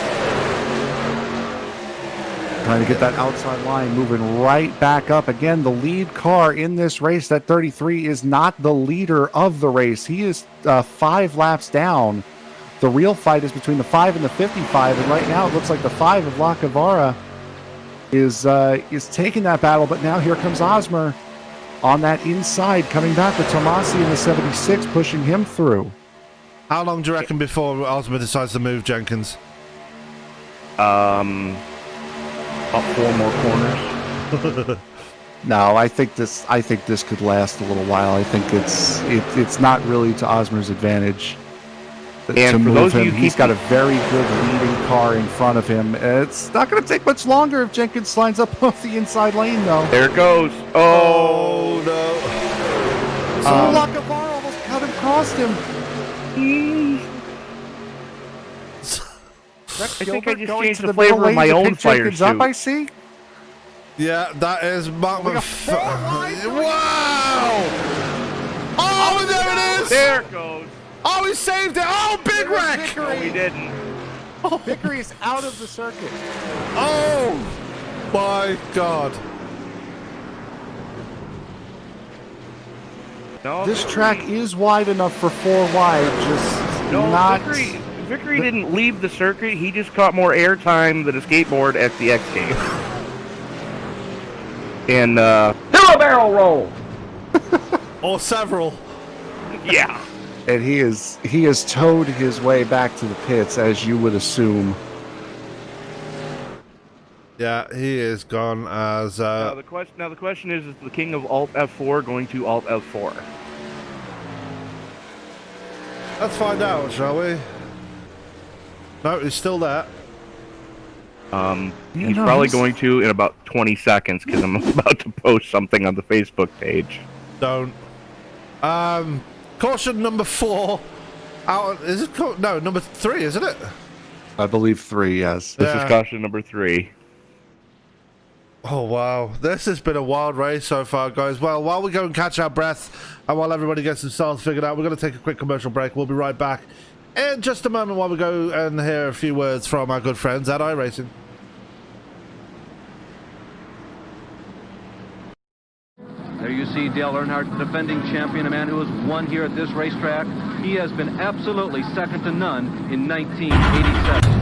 Trying to get that outside line moving right back up. Again, the lead car in this race, that 33, is not the leader of the race. He is 5 laps down. The real fight is between the 5 and the 55, and right now it looks like the 5 of Lacavara is taking that battle, but now here comes Osmer on that inside, coming back with Tomasi in the 76, pushing him through. How long do you reckon before Osmer decides to move Jenkins? About 4 more corners. No, I think this could last a little while. I think it's not really to Osmer's advantage. And for those of you he's got a very good leading car in front of him. It's not going to take much longer if Jenkins lines up off the inside lane, though. There it goes. Oh, no. So Lacavara almost cut across him. I think I just changed the flavor of my own fire suit. Up, I see. Yeah, that is Mark Wow! Oh, and there it is! There it goes. Oh, he saved it! Oh, big wreck! No, he didn't. Vickery is out of the circuit. Oh, my God. No, This track is wide enough for 4 wide, just not... Vickery didn't leave the circuit. He just caught more airtime than a skateboard at the X Games. And, do a barrel roll! Or several. Yeah. And he has towed his way back to the pits, as you would assume. Yeah, he is gone as... Now the question is the king of Alt F4 going to Alt F4? Let's find out, shall we? No, he's still there. He's probably going to in about 20 seconds because I'm about to post something on the Facebook page. Don't. Caution number 4. Out. Is it? No, number 3, isn't it? I believe 3, yes. This is caution number 3. Oh, wow. This has been a wild race so far, guys. Well, while we go and catch our breath and while everybody gets themselves figured out, we're going to take a quick commercial break. We'll be right back in just a moment while we go and hear a few words from our good friends at iRacing. There you see Dale Earnhardt, defending champion, a man who has won here at this racetrack. He has been absolutely second to none in 1987.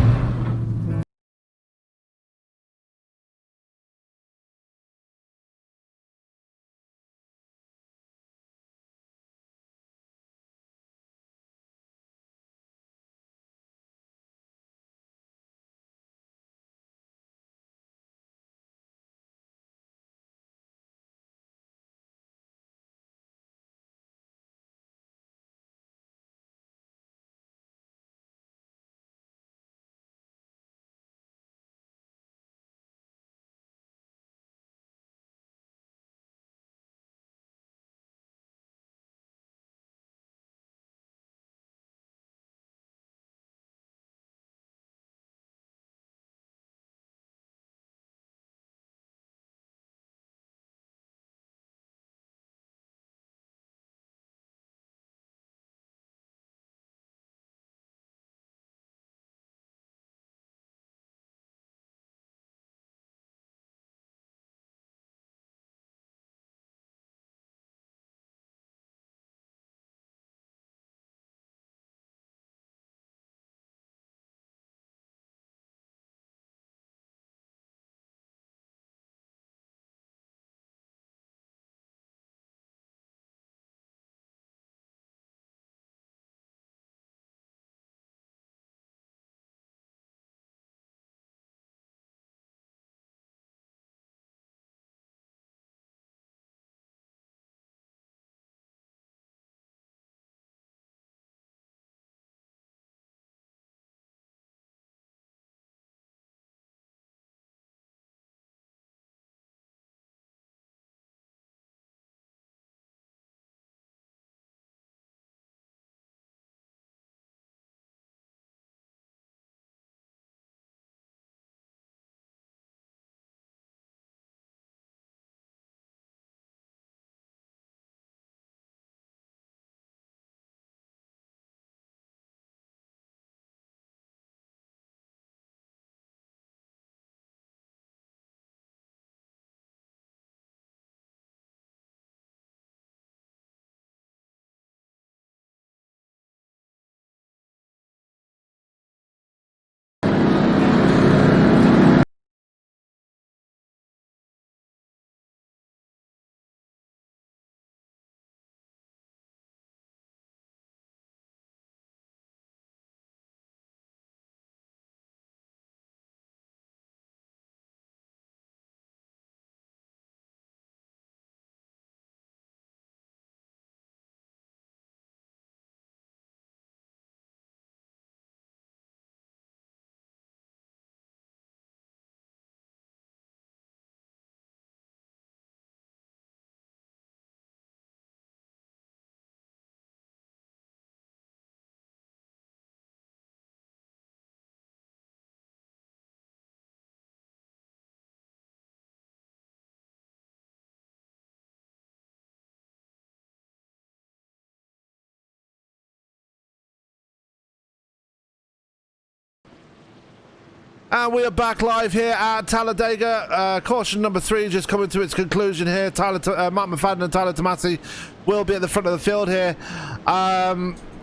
And we are back live here at Talladega. Caution number 3 just coming to its conclusion here. Mark McFadden and Tyler Tomasi will be at the front of the field here.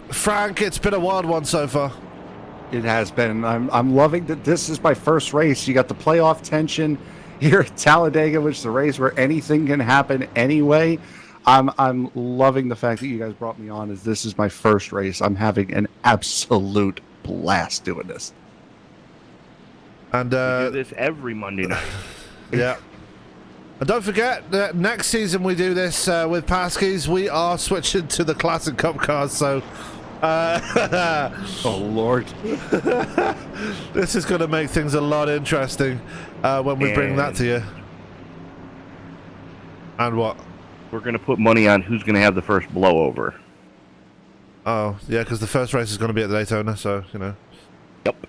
Frank, it's been a wild one so far. It has been. I'm loving that this is my first race. You got the playoff tension here at Talladega, which is a race where anything can happen anyway. I'm loving the fact that you guys brought me on, as this is my first race. I'm having an absolute blast doing this. And we do this every Monday night. Yeah. And don't forget that next season we do this with Paskies. We are switching to the Classic Cup cars, so oh Lord. This is going to make things a lot interesting when we bring that to you. And what? We're going to put money on who's going to have the first blowover. Oh, yeah, because the first race is going to be at the Daytona, so, you know. Yep.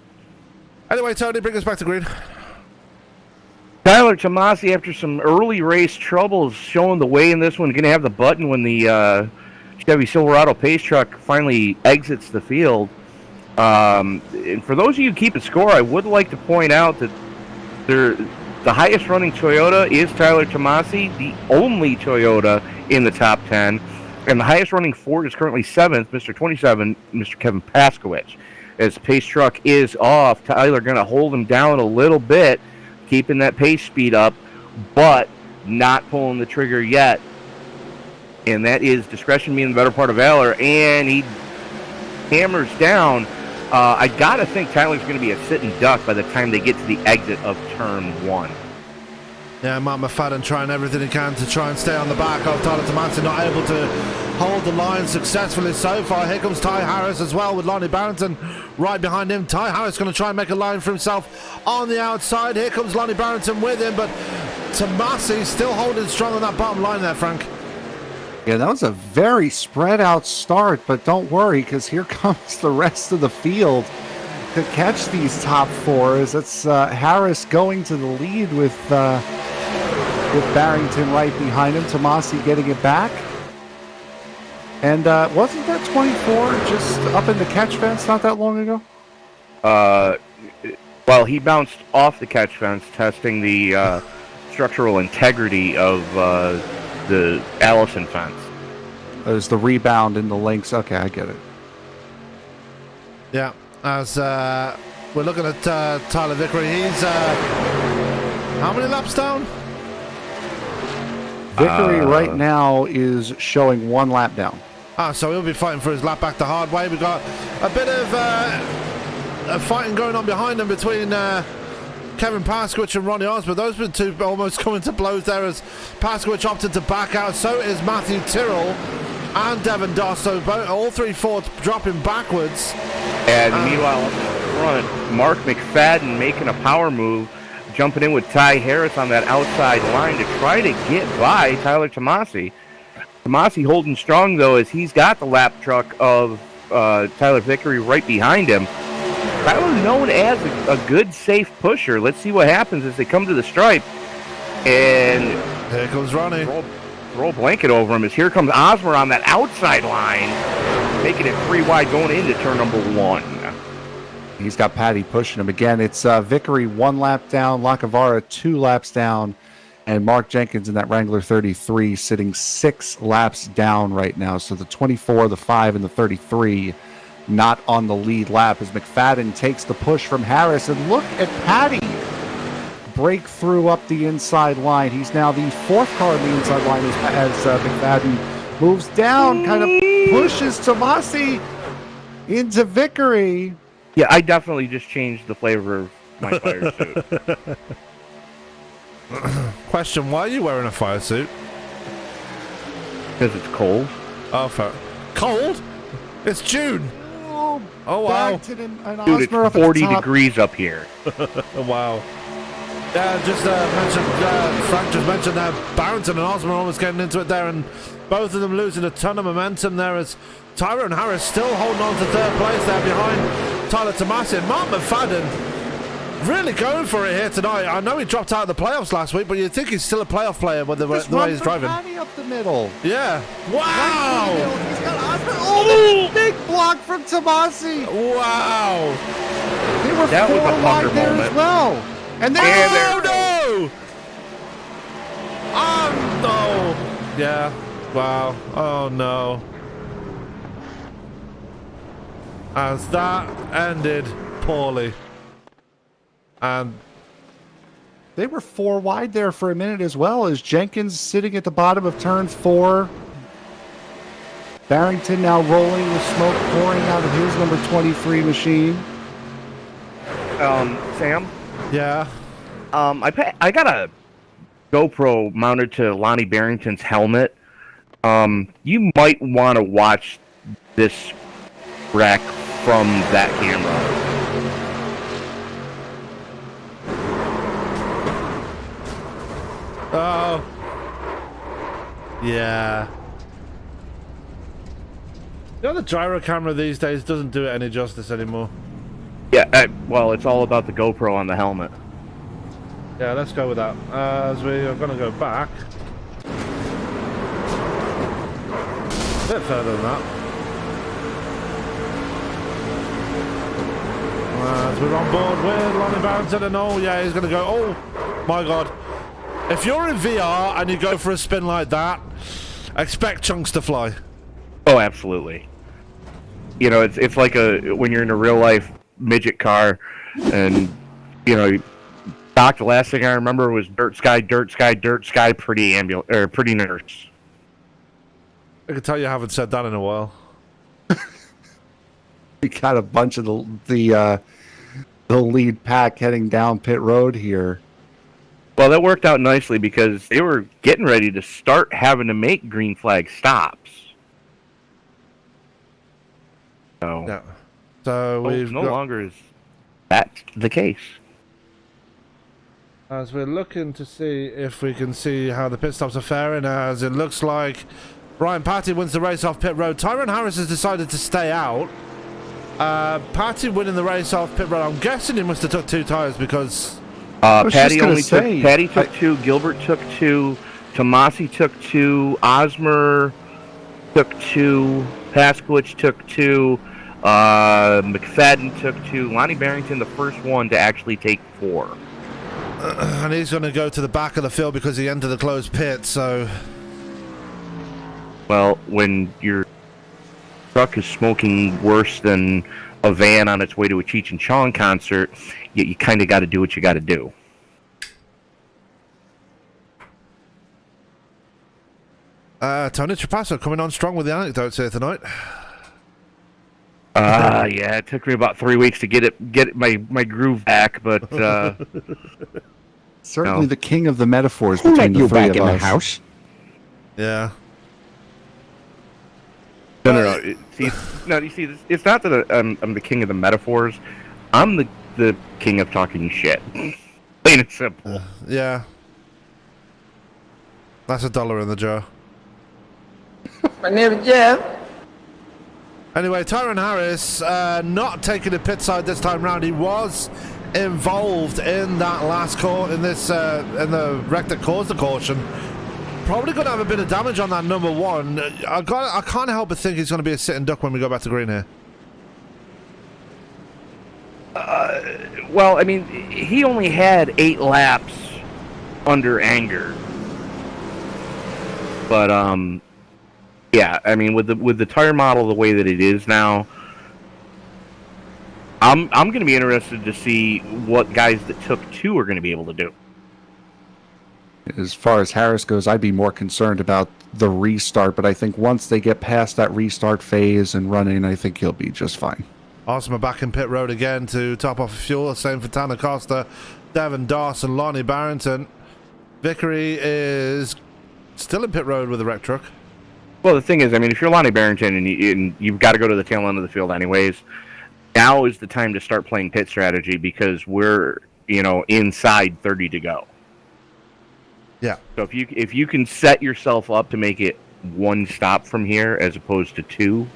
Anyway, Tony, bring us back to green. Tyler Tomasi, after some early race troubles, showing the way in this one. Going to have the button when the Chevy Silverado pace truck finally exits the field. And for those of you who keep a score, I would like to point out that the highest running Toyota is Tyler Tomasi, the only Toyota in the top 10. And the highest running Ford is currently 7th, Mr. 27, Mr. Kevin Paskowitz. As pace truck is off, Tyler going to hold him down a little bit, keeping that pace speed up, but not pulling the trigger yet. And that is discretion being the better part of valor, and he hammers down. I got to think Tyler's going to be a sitting duck by the time they get to the exit of turn 1. Yeah, Mark McFadden trying everything he can to try and stay on the back of Tyler Tomasi, not able to hold the line successfully so far. Here comes Ty Harris as well with Lonnie Barrington right behind him. Ty Harris going to try and make a line for himself on the outside. Here comes Lonnie Barrington with him, but Tomasi still holding strong on that bottom line there, Frank. Yeah, that was a very spread out start, but don't worry, because here comes the rest of the field to catch these top 4s. It's Harris going to the lead with Barrington right behind him. Tomasi getting it back. And wasn't that 24 just up in the catch fence not that long ago? Well, he bounced off the catch fence, testing the structural integrity of the Allison fence. There's the rebound in the links. Okay, I get it. Yeah, as we're looking at Tyler Vickery. He's how many laps down? Vickery right now is showing 1 lap down. So he'll be fighting for his lap back the hard way. We've got a bit of fighting going on behind him between Kevin Paskowitz and Ronnie Osborne. Those were two almost coming to blows there as Paskowitz opted to back out. So is Matthew Tyrrell and Devin Doss. So all 3 Fords dropping backwards. And meanwhile, up in front, Mark McFadden making a power move, jumping in with Ty Harris on that outside line to try to get by Tyler Tomasi. Tomasi holding strong, though, as he's got the lap truck of Tyler Vickery right behind him. Tyler known as a good, safe pusher. Let's see what happens as they come to the stripe. And here comes Ronnie. Throw a blanket over him as here comes Osmer on that outside line, making it 3 wide going into turn number 1. He's got Patty pushing him again. It's Vickery 1 lap down, Lacavara 2 laps down, and Mark Jenkins in that Wrangler 33 sitting 6 laps down right now. So the 24, the 5, and the 33 not on the lead lap as McFadden takes the push from Harris. And look at Patty break through up the inside line. He's now the 4th car on the inside line as McFadden moves down, kind of pushes Tomasi into Vickery. Yeah, I definitely just changed the flavor of my fire suit. Question, why are you wearing a fire suit? Because it's cold. Oh, fair. Cold? It's June. Oh, wow. Dude, it's 40 degrees up here. Wow. Yeah, just mentioned, Frank just mentioned Barrington and Osborne almost getting into it there, and both of them losing a ton of momentum there as Tyrone Harris still holding on to 3rd place there behind Tyler Tomasi. And Mark McFadden really going for it here tonight. I know he dropped out of the playoffs last week, but you'd think he's still a playoff player with the way he's driving. Patty up the middle. Yeah. Wow. He's got Osborne. Oh, big block from Tomasi. Wow. were That was 4 a wide Thunder there moment. as well. And then Oh no! Oh no! Yeah. Wow. Oh no. As that ended poorly. And they were 4 wide there for a minute as well, as Jenkins sitting at the bottom of turn 4. Barrington now rolling with smoke pouring out of his number 23 machine. Sam, yeah. I got a GoPro mounted to Lonnie Barrington's helmet. You might want to watch this wreck from that camera. Oh. Yeah. You know, the gyro camera these days doesn't do it any justice anymore. Yeah, well, it's all about the GoPro on the helmet. Yeah, let's go with that. As we are going to go back. A bit further than that. As we're on board with Lonnie Barrington, and oh yeah, he's going to go, oh my god. If you're in VR and you go for a spin like that, expect chunks to fly. Oh, absolutely. You know, it's like when you're in a real life midget car, and you know, Doc. The last thing I remember was dirt sky, dirt sky, dirt sky. Pretty pretty nurse. I can tell you haven't said that in a while. We got a bunch of the lead pack heading down pit road here. Well, that worked out nicely because they were getting ready to start having to make green flag stops. So, Yeah. So we've no got, longer is that the case. as we're looking to see if we can see how the pit stops are faring, as it looks like Ryan Patty wins the race off pit road. Tyrone Harris has decided to stay out. Patty winning the race off pit road. I'm guessing he must have took 2 tires because Patty took 2, Gilbert took 2, Tomasi took 2, Osmer took 2, Paskowitz took 2, McFadden took 2, Lonnie Barrington the first one to actually take 4. and he's going to go to the back of the field because he entered the closed pit. So, well, when your truck is smoking worse than a van on its way to a Cheech and Chong concert, you kind of got to do what you got to do. Tony Trapasso coming on strong with the anecdotes here tonight. Yeah, it took me about 3 weeks to get my groove back, but Certainly the king of the metaphors Who between let you the three back of in the us. house? Yeah. No. You see, it's not that I'm the king of the metaphors. I'm the king of talking shit. Plain and simple. Yeah. That's $1 in the jar. My name is Jeff. Anyway, Tyrone Harris not taking a pit side this time round. He was involved in that last in the wreck that caused the caution. Probably going to have a bit of damage on that number 1. I can't help but think he's going to be a sitting duck when we go back to green here. Well, I mean, he only had 8 laps under anger, but yeah, I mean, with the tire model the way that it is now, I'm going to be interested to see what guys that took 2 are going to be able to do. As far as Harris goes, I'd be more concerned about the restart, but I think once they get past that restart phase and running, I think he'll be just fine. Awesome, back in pit road again to top off fuel. Same for Tanner Costa, Devin Dawson, Lonnie Barrington. Vickery is still in pit road with the wreck truck. Well, the thing is, I mean, if you're Lonnie Barrington and you've got to go to the tail end of the field anyways, now is the time to start playing pit strategy because we're, inside 30 to go. Yeah. So if you can set yourself up to make it 1 stop from here as opposed to 2,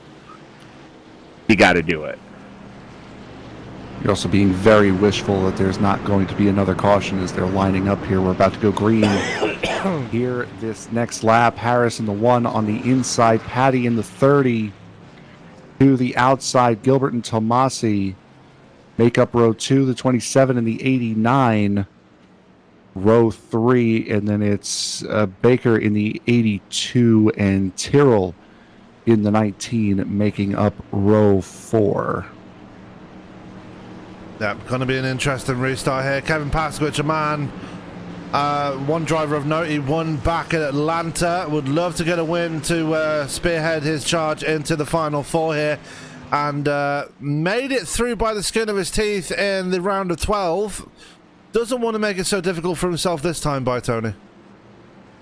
you got to do it. You're also being very wishful that there's not going to be another caution as they're lining up here. We're about to go green here this next lap. Harris in the 1 on the inside, Patty in the 30 to the outside, Gilbert and Tomasi make up row 2, the 27 and the 89, row 3, and then it's Baker in the 82 and Tyrrell in the 19 making up row 4. Yeah, going to be an interesting restart here. Kevin Pasky, a man, one driver of note. He won back at Atlanta. Would love to get a win to spearhead his charge into the final 4 here. And made it through by the skin of his teeth in the round of 12. Doesn't want to make it so difficult for himself this time, by Tony.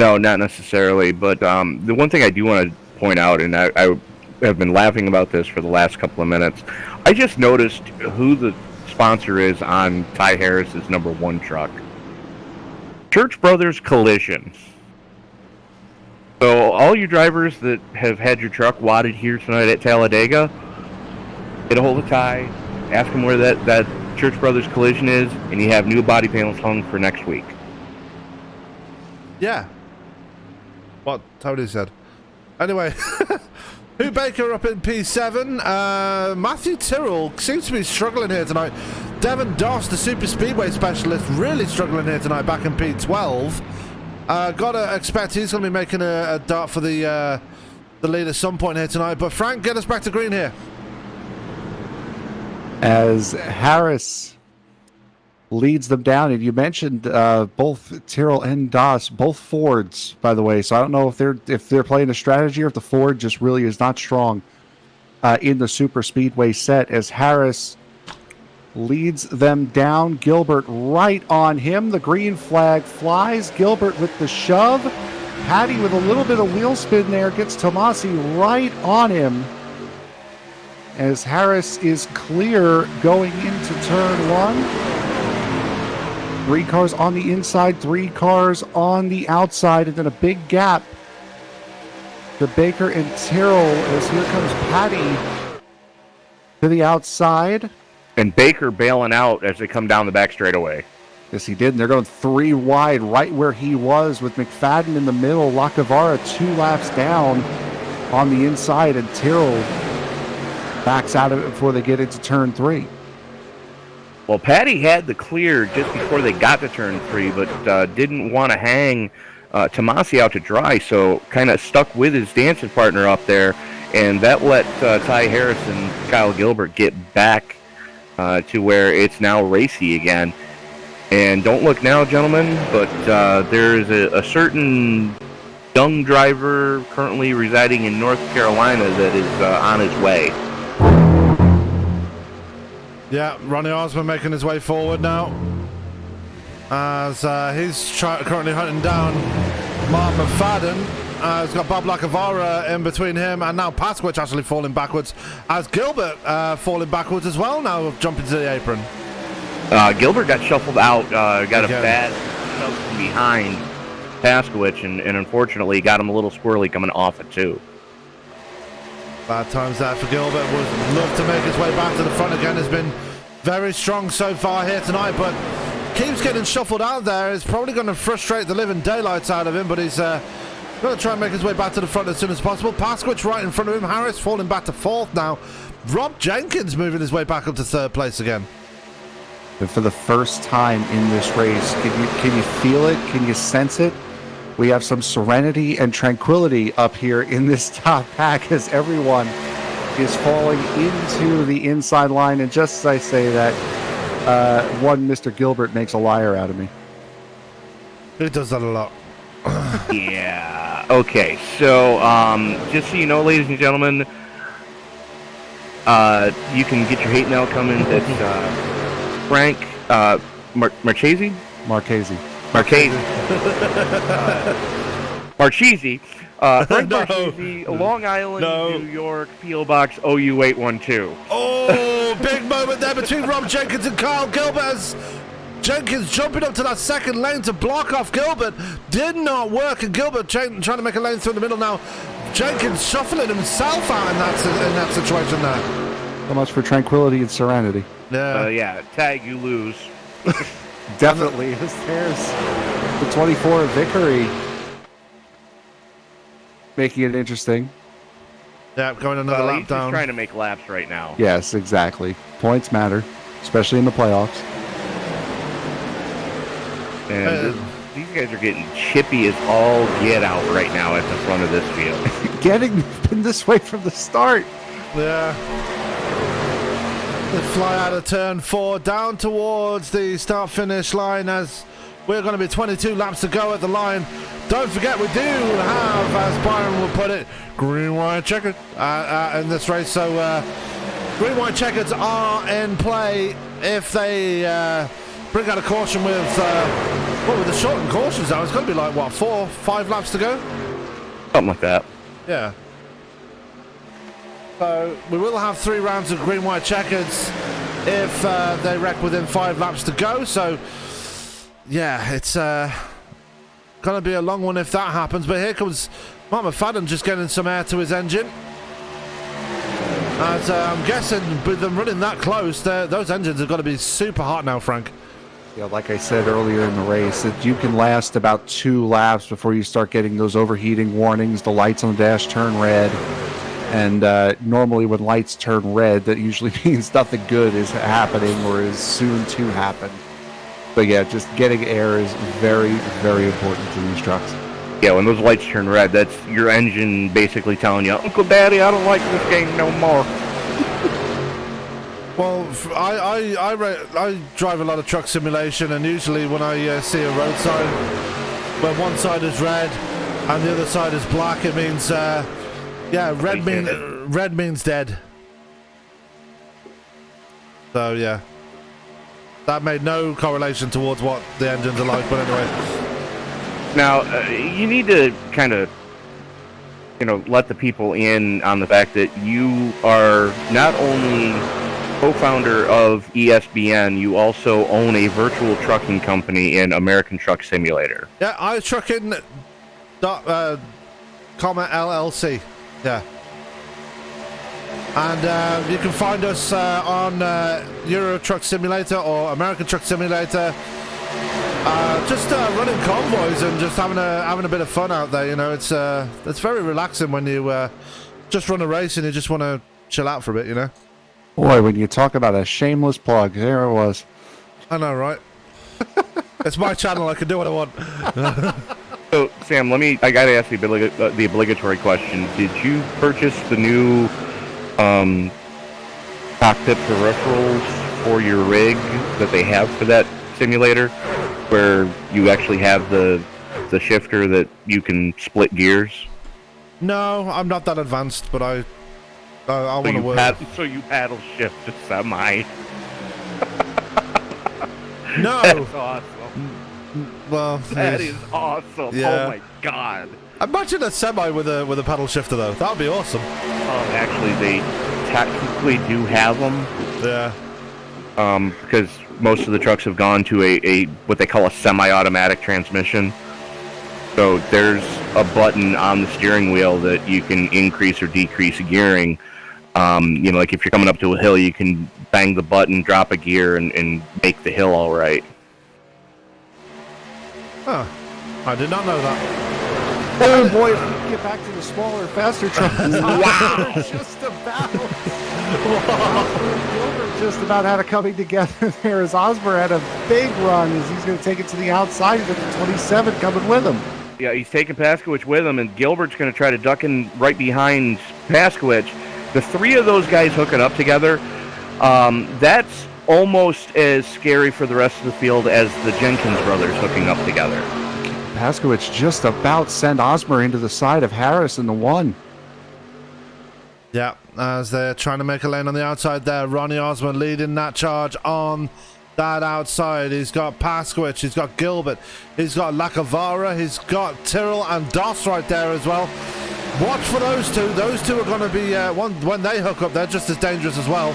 No, not necessarily. But the one thing I do want to point out, and I have been laughing about this for the last couple of minutes, I just noticed who the sponsor is on Ty Harris's number 1 truck. Church Brothers Collision. So all you drivers that have had your truck wadded here tonight at Talladega, get a hold of Ty, ask him where that Church Brothers Collision is, and you have new body panels hung for next week. Yeah. What Tony said. Anyway, who Baker up in P7? Matthew Tyrrell seems to be struggling here tonight. Devin Doss, the super speedway specialist, really struggling here tonight back in P12. Gotta expect he's going to be making a dart for the lead at some point here tonight. But Frank, get us back to green here. As Harris leads them down, and you mentioned both Tyrrell and Doss, both Fords, by the way. So I don't know if they're playing a strategy or if the Ford just really is not strong in the super speedway set. As Harris leads them down, Gilbert right on him. The green flag flies. Gilbert with the shove. Patty with a little bit of wheel spin there gets Tomasi right on him. As Harris is clear going into turn 1. 3 cars on the inside, 3 cars on the outside, and then a big gap to Baker and Tyrrell as here comes Patty to the outside. And Baker bailing out as they come down the back straightaway. Yes, he did. And they're going 3 wide right where he was with McFadden in the middle. Lacavara 2 laps down on the inside, and Tyrrell backs out of it before they get into turn 3. Well, Patty had the clear just before they got to turn 3, but didn't want to hang Tomasi out to dry, so kind of stuck with his dancing partner up there, and that let Ty Harris and Kyle Gilbert get back to where it's now racy again. And don't look now, gentlemen, but there is a certain young driver currently residing in North Carolina that is on his way. Yeah, Ronnie Osmond making his way forward now. As he's currently hunting down Mark McFadden. He's got Bob Lacavara in between him, and now Pasky actually falling backwards. As Gilbert falling backwards as well now, jumping to the apron. Gilbert got shuffled out, got a bad shove from behind Pasky, and unfortunately got him a little squirrely coming off it too. Bad times there for Gilbert. Would love to make his way back to the front again. Has been very strong so far here tonight, but keeps getting shuffled out there. It's probably going to frustrate the living daylights out of him, but he's going to try and make his way back to the front as soon as possible. Pasky right in front of him. Harris falling back to 4th now. Rob Jenkins moving his way back up to 3rd place again. But for the first time in this race, can you feel it? Can you sense it? We have some serenity and tranquility up here in this top pack as everyone is falling into the inside line. And just as I say that, one Mr. Gilbert makes a liar out of me. He does that a lot. Yeah. Okay. So, just so you know, ladies and gentlemen, you can get your hate mail coming. That's Frank Marchese. Frank No. Marchese, Long Island, New York, P.O. Box OU812. Oh, big moment there between Rob Jenkins and Kyle Gilbert as Jenkins jumping up to that 2nd lane to block off Gilbert. Did not work, and Gilbert trying to make a lane through the middle now. Jenkins shuffling himself out in that situation there. So much for tranquility and serenity. Yeah, tag, you lose. Definitely. There's the 24 Vickery. Making it interesting. Yeah, going another lap he's down. just trying to make laps right now. Yes, exactly. Points matter. especially in the playoffs. And these guys are getting chippy as all get out right now at the front of this field. Been this way from the start. Yeah. They fly out of turn 4 down towards the start-finish line as we're going to be 22 laps to go at the line. Don't forget, we do have, as Byron would put it, green, white, checkered in this race. So green, white, checkers are in play if they bring out a caution with with the shortened cautions now. It's going to be like, what, 4, 5 laps to go? Something like that. Yeah. So we will have 3 rounds of green, white, checkers if they wreck within 5 laps to go. So, yeah, it's going to be a long one if that happens. But here comes Mark McFadden just getting some air to his engine. As I'm guessing with them running that close, those engines have got to be super hot now, Frank. Yeah, like I said earlier in the race, that you can last about 2 laps before you start getting those overheating warnings. The lights on the dash turn red. And normally when lights turn red, that usually means nothing good is happening or is soon to happen. But yeah, just getting air is very, very important to these trucks. Yeah, when those lights turn red, that's your engine basically telling you, Uncle Daddy, I don't like this game no more. Well, I drive a lot of truck simulation, and usually when I see a road sign where one side is red and the other side is black, it means red means dead. So yeah, that made no correlation towards what the engines are like. But anyway, now you need to kind of let the people in on the fact that you are not only co-founder of ESBN, you also own a virtual trucking company in American Truck Simulator. Yeah, I trucking LLC. Yeah. And you can find us on Euro Truck Simulator or American Truck Simulator. Just running convoys and just having a bit of fun out there. It's very relaxing when you just run a race and you just want to chill out for a bit. Boy, when you talk about a shameless plug, there it was. I know, right? It's my channel. I can do what I want. So, Sam, I got to ask you the obligatory question. Did you purchase the new cockpit peripherals for your rig that they have for that simulator, where you actually have the shifter that you can split gears? No, I'm not that advanced, but I want to work. So you paddle shift a semi. No. That's awesome. Well, that is awesome. Yeah. Oh my god. Imagine a semi with a paddle shifter though. That would be awesome. Actually, they technically do have them. Yeah. Because most of the trucks have gone to a what they call a semi-automatic transmission. So there's a button on the steering wheel that you can increase or decrease gearing. Like if you're coming up to a hill, you can bang the button, drop a gear, and make the hill all right. Huh. I did not know that. Oh boy, if we can get back to the smaller, faster trucks. Wow. Just about. Gilbert just about had it coming together there as Osborne had a big run as he's going to take it to the outside and get the 27 coming with him. Yeah, he's taking Paskowicz with him, and Gilbert's going to try to duck in right behind Paskowicz. The 3 of those guys hooking up together, that's almost as scary for the rest of the field as the Jenkins brothers hooking up together. Paskowicz just about sent Osmer into the side of Harris in the 1. Yeah, as they're trying to make a lane on the outside there. Ronnie Osmond leading that charge on that outside. He's got Paskowicz, he's got Gilbert, he's got Lacavara, he's got Tyrrell and Doss right there as well. Watch for those two. Those two are going to be, when they hook up, they're just as dangerous as well.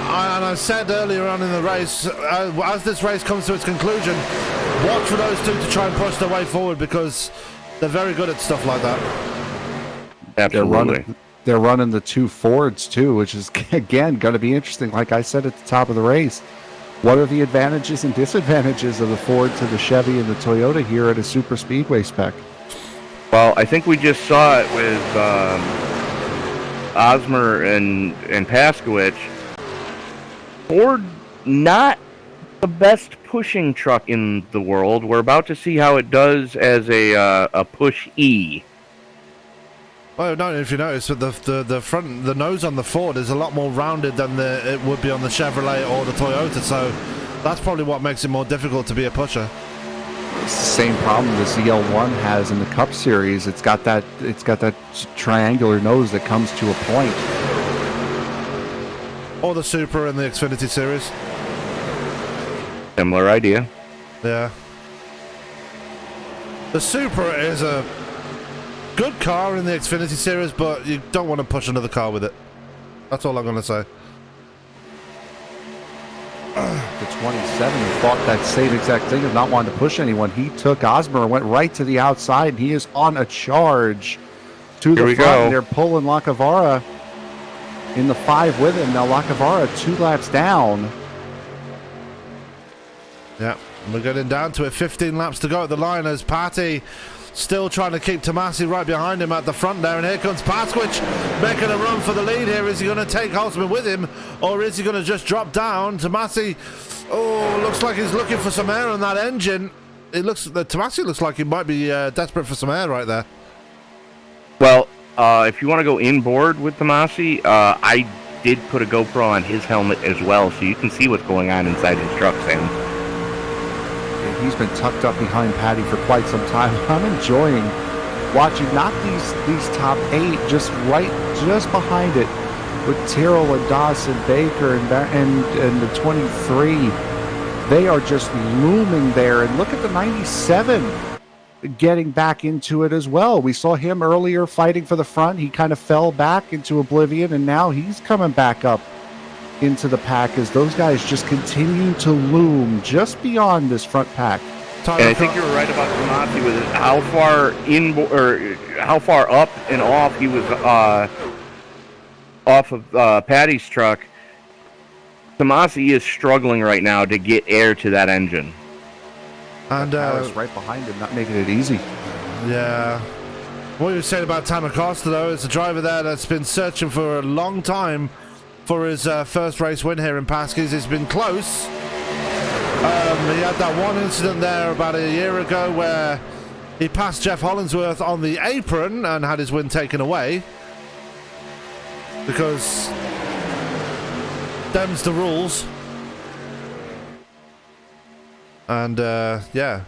And I said earlier on in the race, as this race comes to its conclusion, watch for those two to try and push their way forward because they're very good at stuff like that. Absolutely. They're running the 2 Fords too, which is, again, going to be interesting. Like I said at the top of the race, what are the advantages and disadvantages of the Ford to the Chevy and the Toyota here at a super speedway spec? Well, I think we just saw it with Osmer and Paskowicz. Ford, not the best pushing truck in the world. We're about to see how it does as a push E. Well, I don't know if you notice, but the front, the nose on the Ford is a lot more rounded than it would be on the Chevrolet or the Toyota, so that's probably what makes it more difficult to be a pusher. It's the same problem the ZL1 has in the Cup Series. It's got that triangular nose that comes to a point. Or the Supra in the Xfinity Series. Similar idea. Yeah. The Supra is a good car in the Xfinity Series, but you don't want to push another car with it. That's all I'm going to say. The 27 thought that same exact thing of not wanting to push anyone. He took Osmer and went right to the outside, and he is on a charge to the front. They're pulling Lacavara in the 5 with him. Now Lacavara 2 laps down. Yeah, we're getting down to it. 15 laps to go at the line as Patty still trying to keep Tomasi right behind him at the front there. And here comes Paskwich making a run for the lead here. Is he going to take Osman with him, or is he going to just drop down? Tomasi, looks like he's looking for some air on that engine. Tomasi looks like he might be desperate for some air right there. Well, if you want to go inboard with Tomasi, I did put a GoPro on his helmet as well, so you can see what's going on inside his truck, Sam. He's been tucked up behind Patty for quite some time. I'm enjoying watching not these top 8, just behind it with Tyrrell and Dawson, Baker and the 23. They are just looming there. And look at the 97 getting back into it as well. We saw him earlier fighting for the front. He kind of fell back into oblivion, and now he's coming back up into the pack as those guys just continue to loom just beyond this front pack. And I think you were right about Tomasi with how far how far up and off he was off of Patty's truck. Tomasi is struggling right now to get air to that engine. And Harris right behind him, not making it easy. Yeah. What you were saying about Tanner Costa, though, is a driver there that's been searching for a long time for his first race win here in Pasky's. It's been close. He had that one incident there about a year ago where he passed Jeff Hollingsworth on the apron and had his win taken away. Because them's the rules. And, yeah.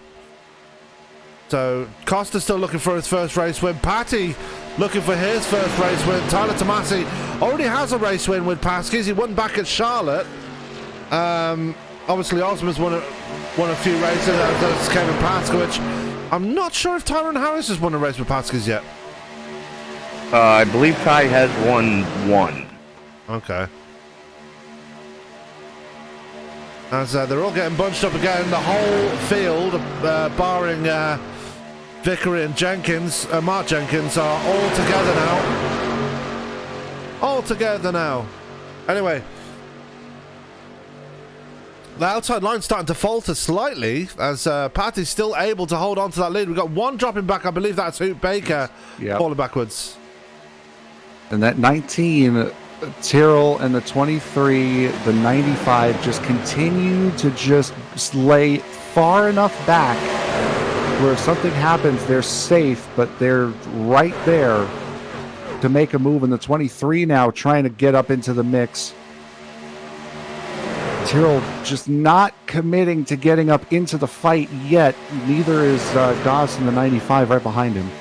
So, Costa's still looking for his first race win. Patty looking for his first race win. Tyler Tomasi already has a race win with Pasky's. He won back at Charlotte. Obviously, Osman's won a few races. That's Kevin Paskovich. I'm not sure if Tyrone Harris has won a race with Pasky's yet. I believe Ty has won one. Okay. As they're all getting bunched up again, the whole field, barring Vickery and Jenkins, Mark Jenkins, are all together now. All together now. Anyway, the outside line's starting to falter slightly as Patty's still able to hold on to that lead. We've got one dropping back. I believe that's Hoot Baker falling backwards. And that 19, Tyrrell, and the 23, the 95 just continue to just lay far enough back where if something happens, they're safe, but they're right there to make a move. And the 23 now trying to get up into the mix. Tyrrell just not committing to getting up into the fight yet. Neither is Dawson, the 95, right behind him.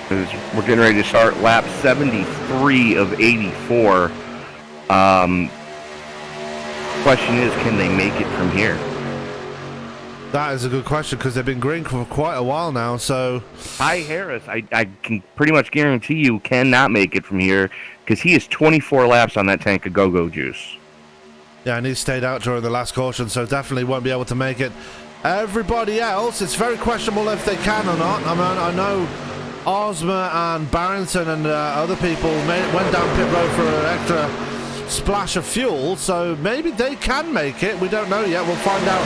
We're getting ready to start lap 73 of 84. Question is, can they make it from here? That is a good question because they've been green for quite a while now. So Ty Harris, I can pretty much guarantee you cannot make it from here because he is 24 laps on that tank of go-go juice. Yeah, and he stayed out during the last caution, so definitely won't be able to make it. Everybody else, it's very questionable if they can or not. I mean, I know Osmer and Barrington and other people went down pit road for an extra splash of fuel, so maybe they can make it. We don't know yet. We'll find out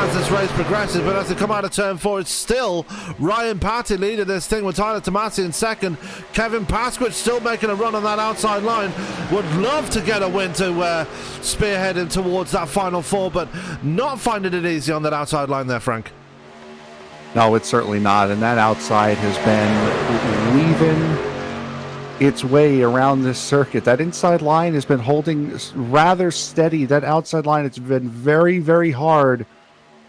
as this race progresses. But as they come out of turn 4, it's still Ryan Patty leading this thing with Tyler Tomasi in second. Kevin Pasquich still making a run on that outside line. Would love to get a win to spearhead him towards that final 4, but not finding it easy on that outside line there, Frank. No, it's certainly not. And that outside has been weaving its way around this circuit. That inside line has been holding rather steady. That outside line, it's been very, very hard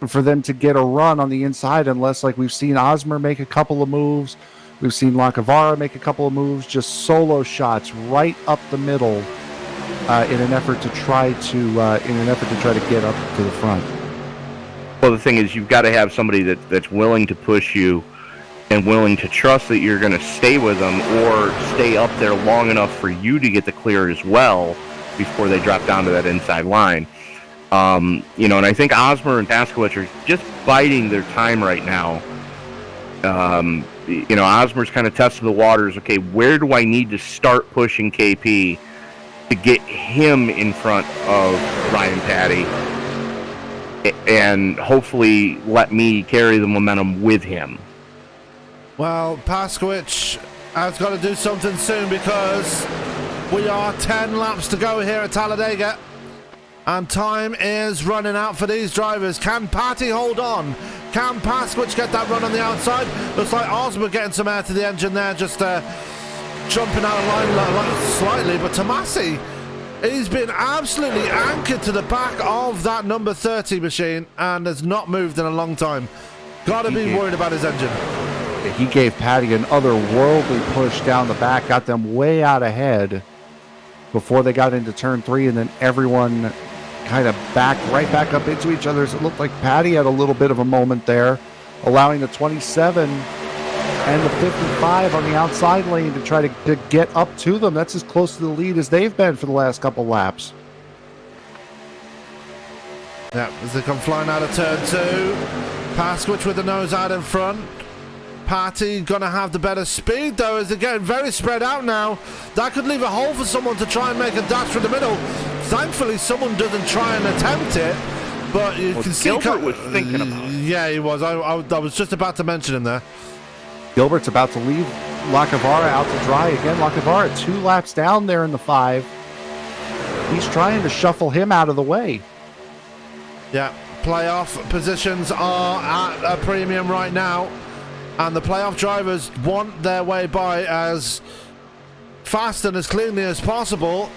for them to get a run on the inside unless, like, we've seen Osmer make a couple of moves. We've seen Lacavara make a couple of moves, just solo shots right up the middle in an effort to try to get up to the front. Well, the thing is, you've got to have somebody that's willing to push you and willing to trust that you're going to stay with them or stay up there long enough for you to get the clear as well before they drop down to that inside line. And I think Osmer and Paskowicz are just biding their time right now. Osmer's kind of testing the waters. Okay, where do I need to start pushing KP to get him in front of Ryan Patty and hopefully let me carry the momentum with him? Well, Pasquich has got to do something soon because we are 10 laps to go here at Talladega and time is running out for these drivers. Can Patty hold on? Can Pasquich get that run on the outside? Looks like Osmer getting some air to the engine there, just jumping out of line slightly, but Tomasi, he's been absolutely anchored to the back of that number 30 machine and has not moved in a long time. Gotta be worried about his engine. He gave Patty an otherworldly push down the back, got them way out ahead before they got into turn 3, and then everyone kind of right back up into each other. It looked like Patty had a little bit of a moment there, allowing the 27 and the 55 on the outside lane to try to get up to them. That's as close to the lead as they've been for the last couple laps. Yeah, as they come flying out of turn 2, Pasquich with the nose out in front. Patty gonna have the better speed though, as they're getting very spread out now. That could leave a hole for someone to try and make a dash through the middle. Thankfully someone doesn't try and attempt it, but you can see Gilbert was thinking about it. Yeah, he was. I was just about to mention him there. Gilbert's about to leave Lacavara out to dry again. Lacavara 2 laps down there in the 5. He's trying to shuffle him out of the way. Yeah, playoff positions are at a premium right now, and the playoff drivers want their way by as fast and as cleanly as possible.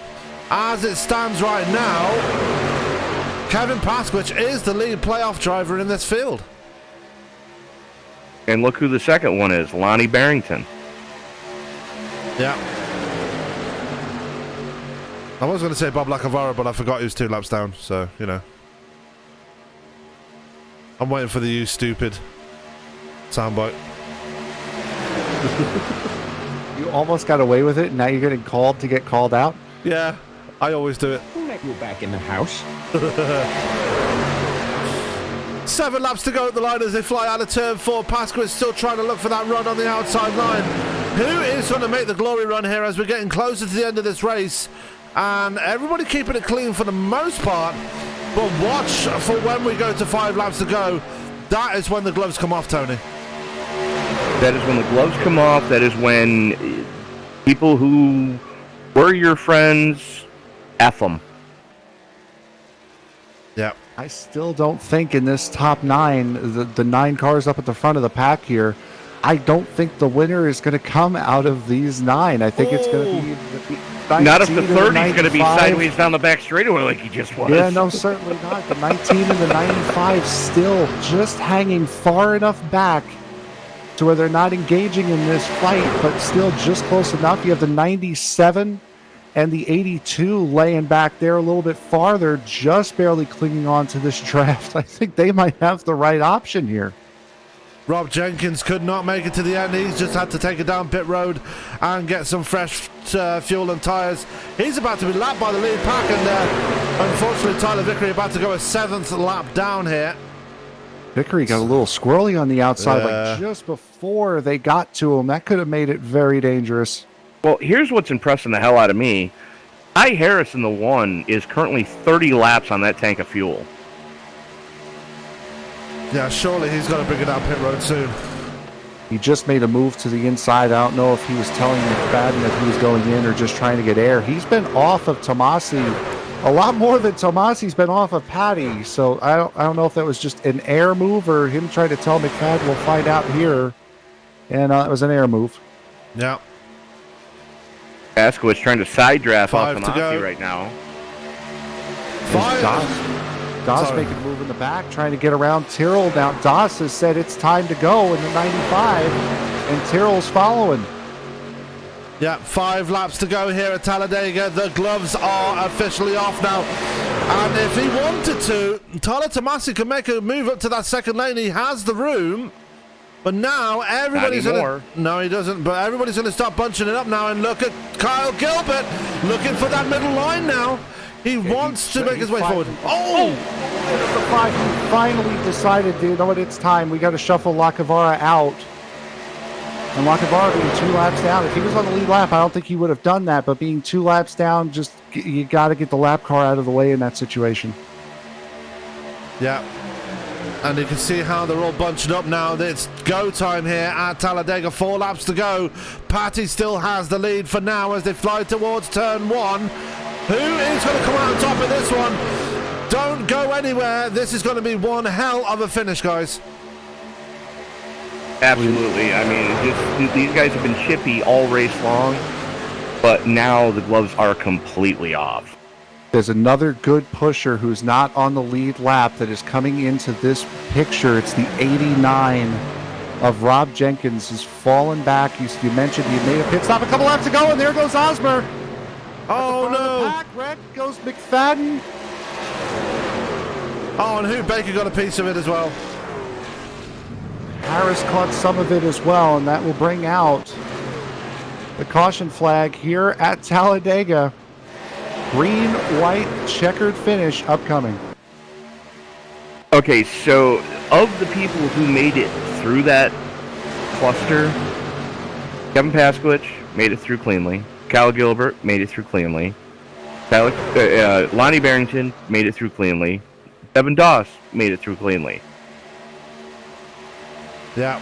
As it stands right now, Kevin Pasquich is the lead playoff driver in this field. And look who the second one is, Lonnie Barrington. Yeah. I was going to say Bob Lacavara, but I forgot he was 2 laps down, so, I'm waiting for the "you stupid" soundbite. You almost got away with it, and now you're getting called to get called out? Yeah, I always do it. Don't let you back in the house. 7 laps to go at the line as they fly out of turn 4. Pasquich still trying to look for that run on the outside line. Who is going to make the glory run here as we're getting closer to the end of this race? And everybody keeping it clean for the most part. But watch for when we go to 5 laps to go. That is when the gloves come off, Tony. That is when the gloves come off. That is when people who were your friends F them. Yeah. I still don't think in this top 9, the 9 cars up at the front of the pack here, I don't think the winner is going to come out of these 9. I think it's going to be not if the 30 is going to be sideways down the back straightaway like he just was. Yeah, no, certainly not. The 19 and the 95 still just hanging far enough back to where they're not engaging in this fight, but still just close enough. You have the 97 and the 82 laying back there a little bit farther, just barely clinging on to this draft. I think they might have the right option here. Rob Jenkins could not make it to the end. He's just had to take it down pit road and get some fresh fuel and tyres. He's about to be lapped by the lead pack, and unfortunately Tyler Vickery about to go a 7th lap down here. Vickery got a little squirrely on the outside, like just before they got to him. That could have made it very dangerous. Well, here's what's impressing the hell out of me Harris in the 1 is currently 30 laps on that tank of fuel. Yeah, surely he's got to bring it down pit road soon. He just made a move to the inside. I don't know if he was telling McFadden that he was going in or just trying to get air. He's been off of Tomasi a lot more than Tomasi's been off of Patty. So I don't know if that was just an air move or him trying to tell McFadden. We'll find out here. And it was an air move. Yeah. Pasky trying to side draft off 5 to go. Tomasi right now. 5. Doss Sorry. making a move in the back, trying to get around Tyrrell. Now Doss has said it's time to go in the 95, and Tyrrell's following. Yeah, 5 laps to go here at Talladega. The gloves are officially off now. And if he wanted to, Tyler Tomasi can make a move up to that second lane. He has the room. But now everybody's going to... No, he doesn't. But everybody's going to start bunching it up now. And look at Kyle Gilbert looking for that middle line now. He wants to make his way forward. Oh! The 5, he finally decided, you know what, it's time. We got to shuffle Lacavara out. And Lacavara being 2 laps down. If he was on the lead lap, I don't think he would have done that. But being 2 laps down, just you got to get the lap car out of the way in that situation. Yeah. And you can see how they're all bunching up now. It's go time here at Talladega. 4 laps to go. Patty still has the lead for now as they fly towards turn 1. Who is going to come out on top of this one? Don't go anywhere. This is going to be one hell of a finish, guys. Absolutely. I mean, these guys have been chippy all race long, but now the gloves are completely off. There's another good pusher who's not on the lead lap that is coming into this picture. It's the 89 of Rob Jenkins. He's fallen back. You mentioned he made a pit stop a couple laps ago, and there goes Osmer. Oh, no. Back, red goes McFadden. Oh, and who? Baker got a piece of it as well. Harris caught some of it as well, and that will bring out the caution flag here at Talladega. Green, white, checkered finish upcoming. Okay, so of the people who made it through that cluster, Kevin Pasky made it through cleanly. Kyle Gilbert made it through cleanly. Lonnie Barrington made it through cleanly. Devin Doss made it through cleanly. Yeah.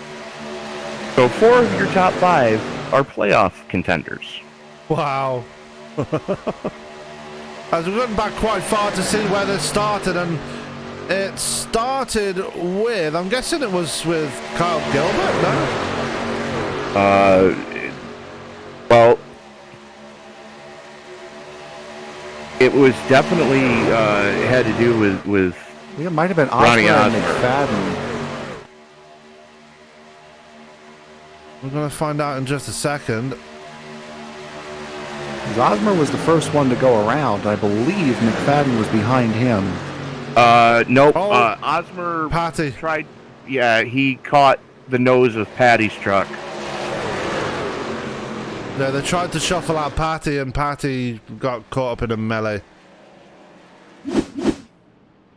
So 4 of your top 5 are playoff contenders. Wow. As we've gotten back quite far to see where this started, and it started with, I'm guessing it was with Kyle Gilbert, no? Well, it was definitely had to do with It might have been Ronnie Osmer and Osmer. McFadden. We're going to find out in just a second. Osmer was the first one to go around. I believe McFadden was behind him. Nope. Oh. Osmer Patty. tried. Yeah, he caught the nose of Patty's truck. Yeah, they tried to shuffle out Patty, and Patty got caught up in a melee.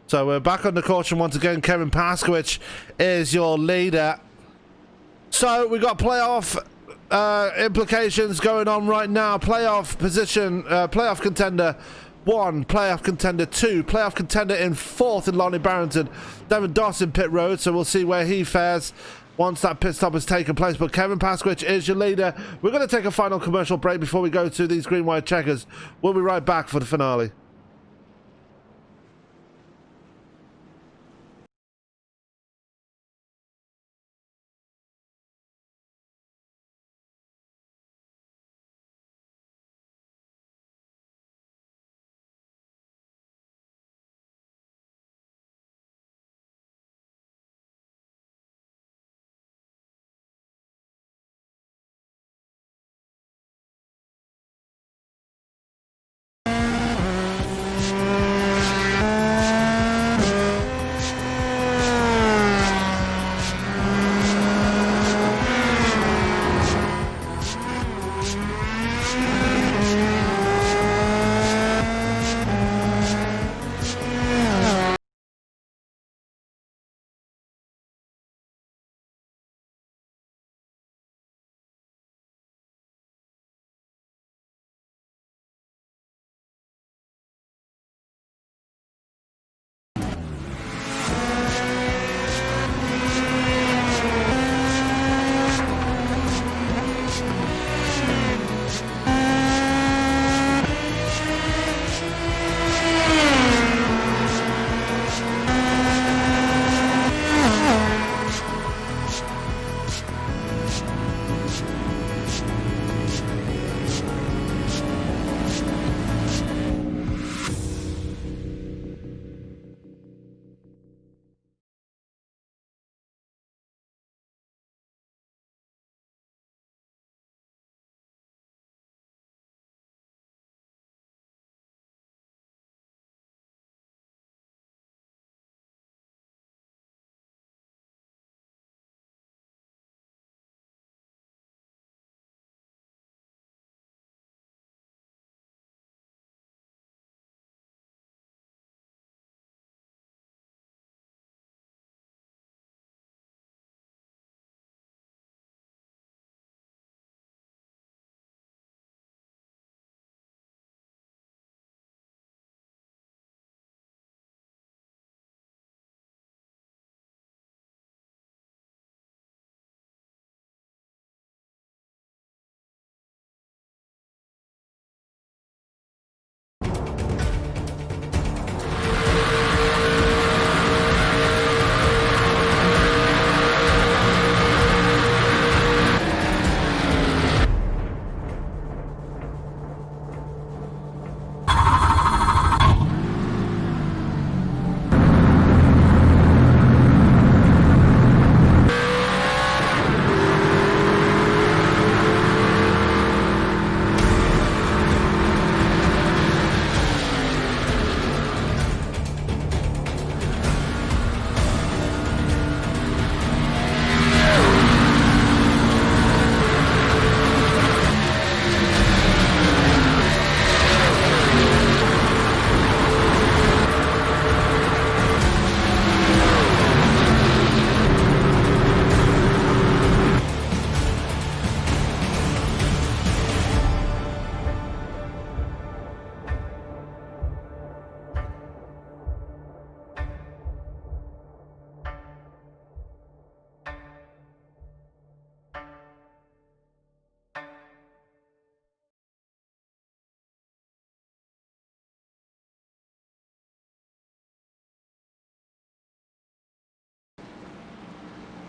So we're back on the caution once again. Kevin Pasky is your leader. So we got playoff implications going on right now. Playoff position, playoff contender 1, playoff contender 2, playoff contender in 4th in Lonnie Barrington, Devin Doss in pit road. So we'll see where he fares once that pit stop has taken place. But Kevin Pasky is your leader. We're going to take a final commercial break before we go to these green white checkers. We'll be right back for the finale.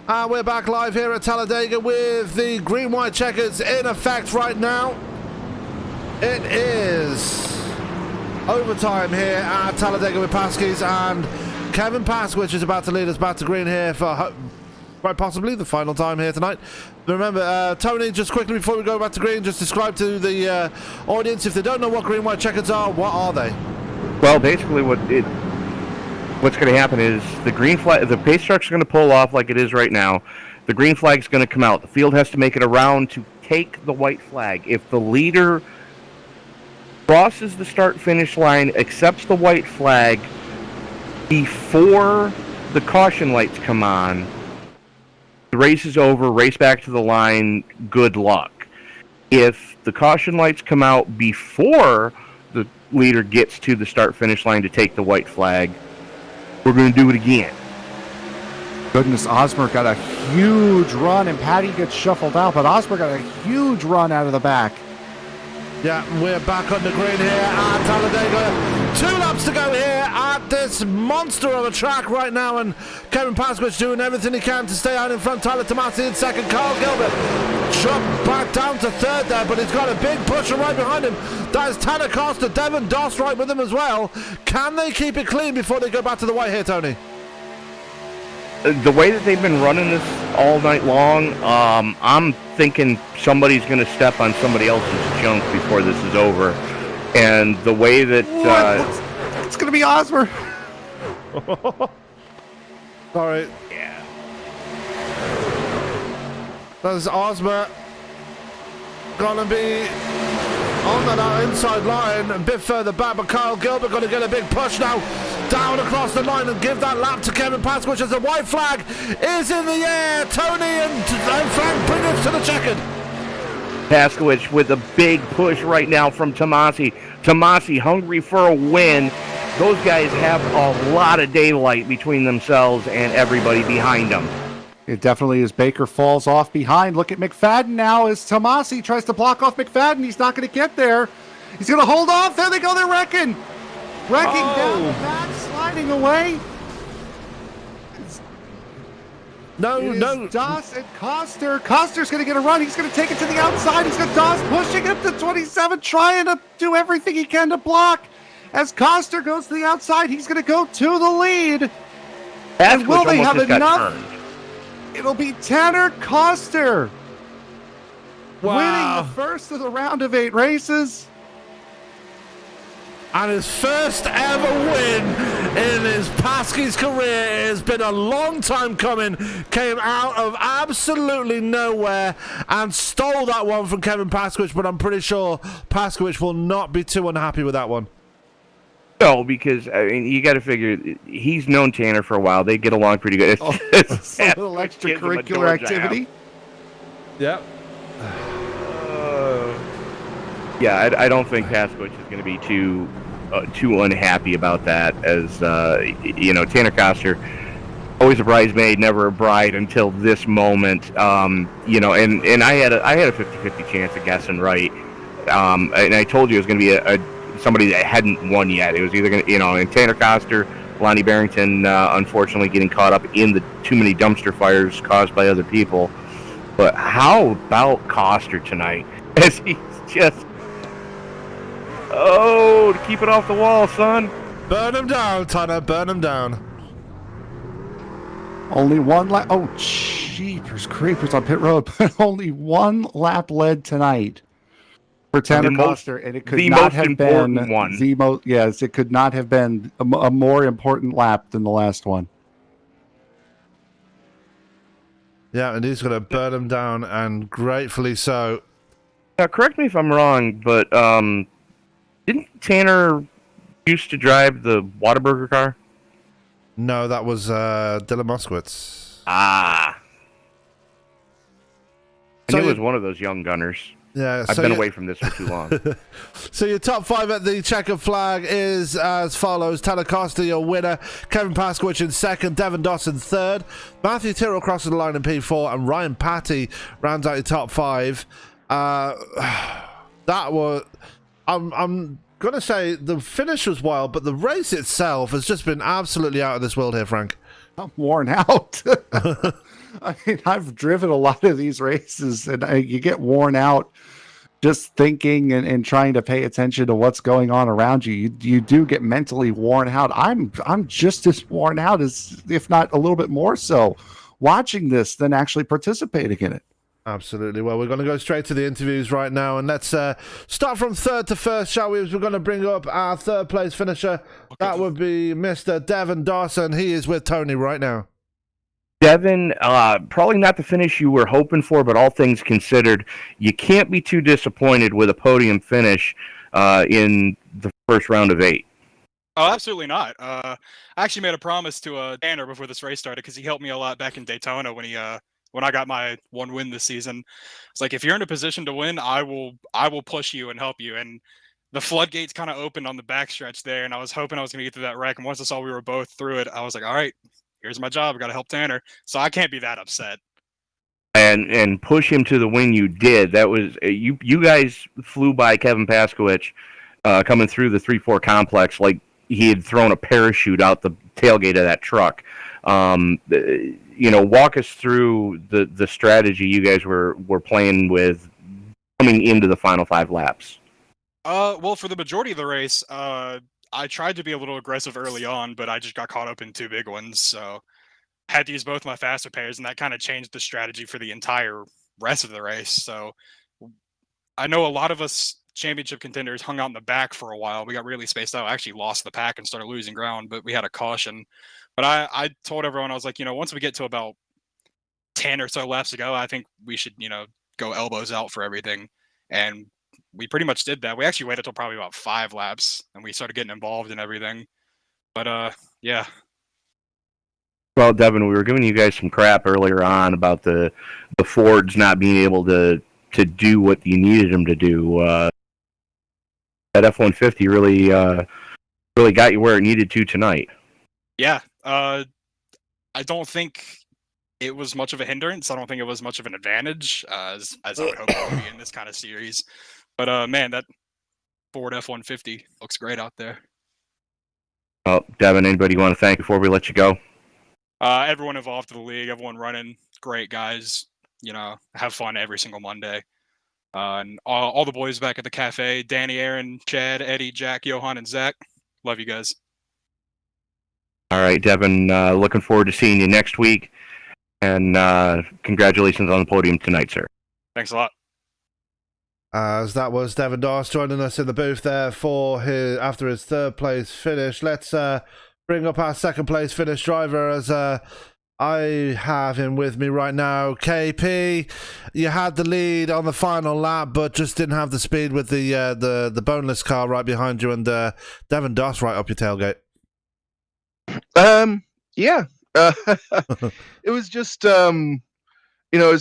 We're back live here at Talladega with the green-white checkers in effect right now. It is overtime here at Talladega with Paskys, and Kevin Pasky is about to lead us back to green here for quite possibly the final time here tonight. Remember, Tony, just quickly before we go back to green, just describe to the audience, if they don't know what green-white checkers are, what are they? Well, basically what's going to happen is the green flag, the pace truck's going to pull off like it is right now. The green flag's going to come out. The field has to make it around to take the white flag. If the leader crosses the start-finish line, accepts the white flag before the caution lights come on, the race is over, race back to the line, good luck. If the caution lights come out before the leader gets to the start-finish line to take the white flag, we're going to do it again. Goodness, Osmer got a huge run, and Patty gets shuffled out, but Osmer got a huge run out of the back. Yeah, we're back on the green here at Talladega. 2 laps to go here at this monster of a track right now, and Kevin Pasky doing everything he can to stay out in front. Tyler Tomasi in second. Carl Gilbert dropped back down to third there, but he's got a big pusher right behind him. That is Tanner Costa, Devin Doss right with him as well. Can they keep it clean before they go back to the white here, Tony? The way that they've been running this all night long, I'm thinking somebody's going to step on somebody else's junk before this is over. And the way that... it's going to be Osmer. Sorry. Yeah. That's Osmer. Gonna be on that inside line, a bit further back, but Kyle Gilbert going to get a big push now down across the line and give that lap to Kevin Pasky as the white flag is in the air. Tony and Frank bring us to the checkered. Pasky with a big push right now from Tomasi. Tomasi hungry for a win. Those guys have a lot of daylight between themselves and everybody behind them. It definitely is. Baker falls off behind. Look at McFadden now as Tomasi tries to block off McFadden. He's not going to get there. He's going to hold off. There they go. They're wrecking. Down the back, sliding away. No. Doss and Coster. Coster's going to get a run. He's going to take it to the outside. He's got Doss pushing him to 27, trying to do everything he can to block. As Coster goes to the outside, he's going to go to the lead. And will they have enough? It'll be Tanner Coster winning the first of the round of 8 races. And his first ever win in his Pasky's career. It has been a long time coming. Came out of absolutely nowhere and stole that one from Kevin Pasky, but I'm pretty sure Pasky will not be too unhappy with that one. No, because I mean, you got to figure he's known Tanner for a while. They get along pretty good. It's a little extracurricular activity. Yep. Yeah, I don't think Pasky is going to be too unhappy about that. As Tanner Coster, always a bridesmaid, never a bride until this moment. And I had a 50-50 chance of guessing right. And I told you it was going to be somebody that hadn't won yet. It was either going to, and Tanner Coster, Lonnie Barrington, unfortunately getting caught up in the too many dumpster fires caused by other people. But how about Coster tonight? As he's just, to keep it off the wall, son. Burn him down, Tanner, burn him down. Only one lap. Oh, jeepers creepers on pit road. But only one lap led tonight for Tanner Coster, and it could not have been the most. Yes, it could not have been a more important lap than the last one. Yeah, and he's going to burn him down, and gratefully so. Now, correct me if I'm wrong, but didn't Tanner used to drive the Whataburger car? No, that was Dylan Moskowitz. I knew it was one of those young gunners. Yeah, I've been away from this for too long. So your top 5 at the checkered flag is as follows. Tanner Costa, your winner. Kevin Pasky in second. Devin Doss in third. Matthew Tyrrell crosses the line in P4. And Ryan Patty rounds out your top 5. That was... I'm going to say the finish was wild, but the race itself has just been absolutely out of this world here, Frank. I'm worn out. I mean, I've driven a lot of these races, and you get worn out just thinking and trying to pay attention to what's going on around you. You do get mentally worn out. I'm just as worn out as, if not a little bit more so, watching this than actually participating in it. Absolutely. Well, we're going to go straight to the interviews right now, and let's start from third to first, shall we? We're going to bring up our third place finisher. Okay. That would be Mr. Devin Dawson. He is with Tony right now. Devin, probably not the finish you were hoping for, but all things considered, you can't be too disappointed with a podium finish in the first round of 8. Oh, absolutely not. I actually made a promise to Tanner before this race started because he helped me a lot back in Daytona when I got my one win this season. It's like, if you're in a position to win, I will push you and help you. And the floodgates kind of opened on the backstretch there, and I was hoping I was going to get through that wreck. And once I saw we were both through it, I was like, all right, here's my job. I got to help Tanner. So I can't be that upset. And push him to the win you did. That was you guys flew by Kevin Paskowicz coming through the 3-4 complex like he had thrown a parachute out the tailgate of that truck. Walk us through the strategy you guys were playing with coming into the final 5 laps. Well, for the majority of the race, I tried to be a little aggressive early on, but I just got caught up in 2 big ones. So I had to use both my faster pairs, and that kind of changed the strategy for the entire rest of the race. So I know a lot of us championship contenders hung out in the back for a while. We got really spaced out. I actually lost the pack and started losing ground, but we had a caution. But I told everyone, I was like, once we get to about 10 or so laps to go, I think we should, go elbows out for everything. And we pretty much did that. We actually waited until probably about 5 laps, and we started getting involved in everything. But, yeah. Well, Devin, we were giving you guys some crap earlier on about the Fords not being able to do what you needed them to do. That F-150 really got you where it needed to tonight. Yeah. I don't think it was much of a hindrance. I don't think it was much of an advantage, as I would hope it would be in this kind of series. But, man, that Ford F-150 looks great out there. Well, Devin, anybody you want to thank before we let you go? Everyone involved in the league, everyone running, great guys. Have fun every single Monday. And all the boys back at the cafe, Danny, Aaron, Chad, Eddie, Jack, Johan, and Zach. Love you guys. All right, Devin, looking forward to seeing you next week. And congratulations on the podium tonight, sir. Thanks a lot. As that was Devin Dawes joining us in the booth there after his third place finish. Let's bring up our second place finish driver as I have him with me right now. KP, you had the lead on the final lap, but just didn't have the speed with the boneless car right behind you, and Devin Dawes right up your tailgate. Yeah. It was just, as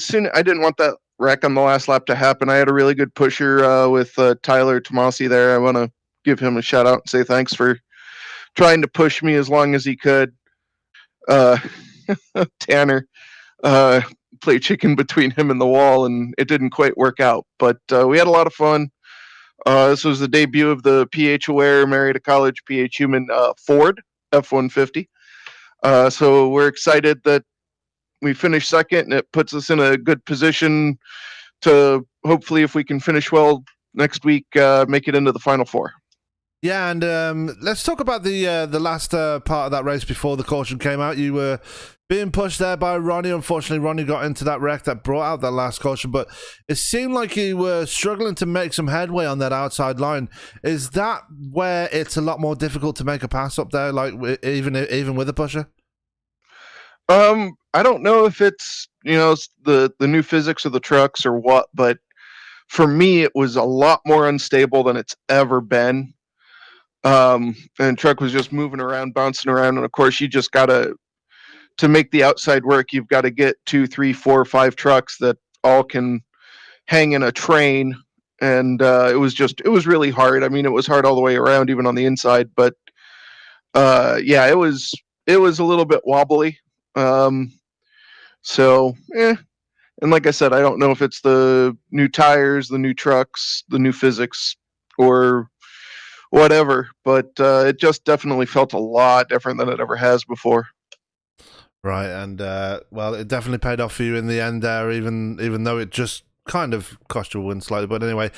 soon I didn't want that wreck on the last lap to happen. I had a really good pusher with Tyler Tomasi there. I want to give him a shout out and say thanks for trying to push me as long as he could. Tanner played chicken between him and the wall, and it didn't quite work out. But we had a lot of fun. This was the debut of the PH-aware, married a college PH human Ford F-150. So we're excited that we finished second, and it puts us in a good position to hopefully, if we can finish well next week, make it into the Final 4. Yeah, and let's talk about the last part of that race before the caution came out. You were being pushed there by Ronnie. Unfortunately, Ronnie got into that wreck that brought out that last caution, but it seemed like you were struggling to make some headway on that outside line. Is that where it's a lot more difficult to make a pass up there, like even with a pusher? I don't know if it's, the new physics of the trucks or what, but for me, it was a lot more unstable than it's ever been. And the truck was just moving around, bouncing around. And of course, you just gotta, to make the outside work, you've got to get 2, 3, 4, 5 trucks that all can hang in a train. And it was really hard. I mean, it was hard all the way around, even on the inside. But yeah, it was a little bit wobbly. And like I said, I don't know if it's the new tires, the new trucks, the new physics, or whatever, but it just definitely felt a lot different than it ever has before. Right, and well, it definitely paid off for you in the end there, even though it just kind of cost you a win slightly. But anyway,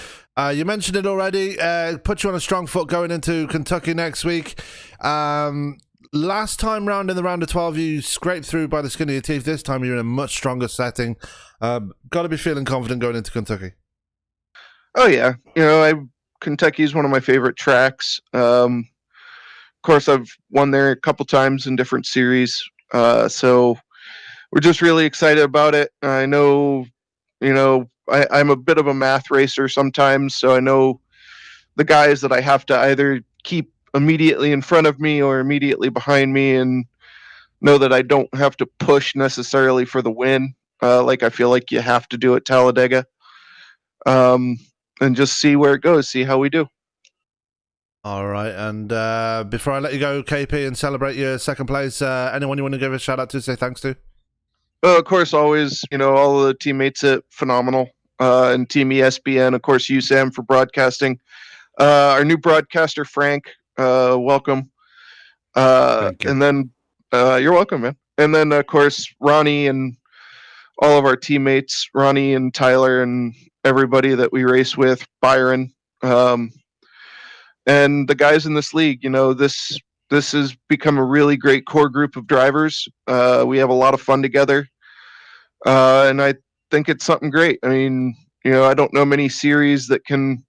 you mentioned it already. Put you on a strong foot going into Kentucky next week. Last time round in the round of 12, you scraped through by the skin of your teeth. This time you're in a much stronger setting. Got to be feeling confident going into Kentucky. Oh yeah, Kentucky is one of my favorite tracks. Of course, I've won there a couple times in different series, so we're just really excited about it. I know, I'm a bit of a math racer sometimes, so I know the guys that I have to either keep immediately in front of me or immediately behind me, and know that I don't have to push necessarily for the win, like I feel like you have to do at Talladega. And just see where it goes, see how we do. All right, and before I let you go, KP, and celebrate your second place, anyone you want to give a shout out to, say thanks to? Of course, always, all the teammates at Phenomenal and Team ESPN. Of course, you, Sam, for broadcasting. Our new broadcaster, Frank, welcome. Thank you. And then, you're welcome, man. And then, of course, Ronnie and all of our teammates, Ronnie and Tyler and everybody that we race with, Byron, and the guys in this league. This has become a really great core group of drivers. We have a lot of fun together, and I think it's something great. I mean, I don't know many series that can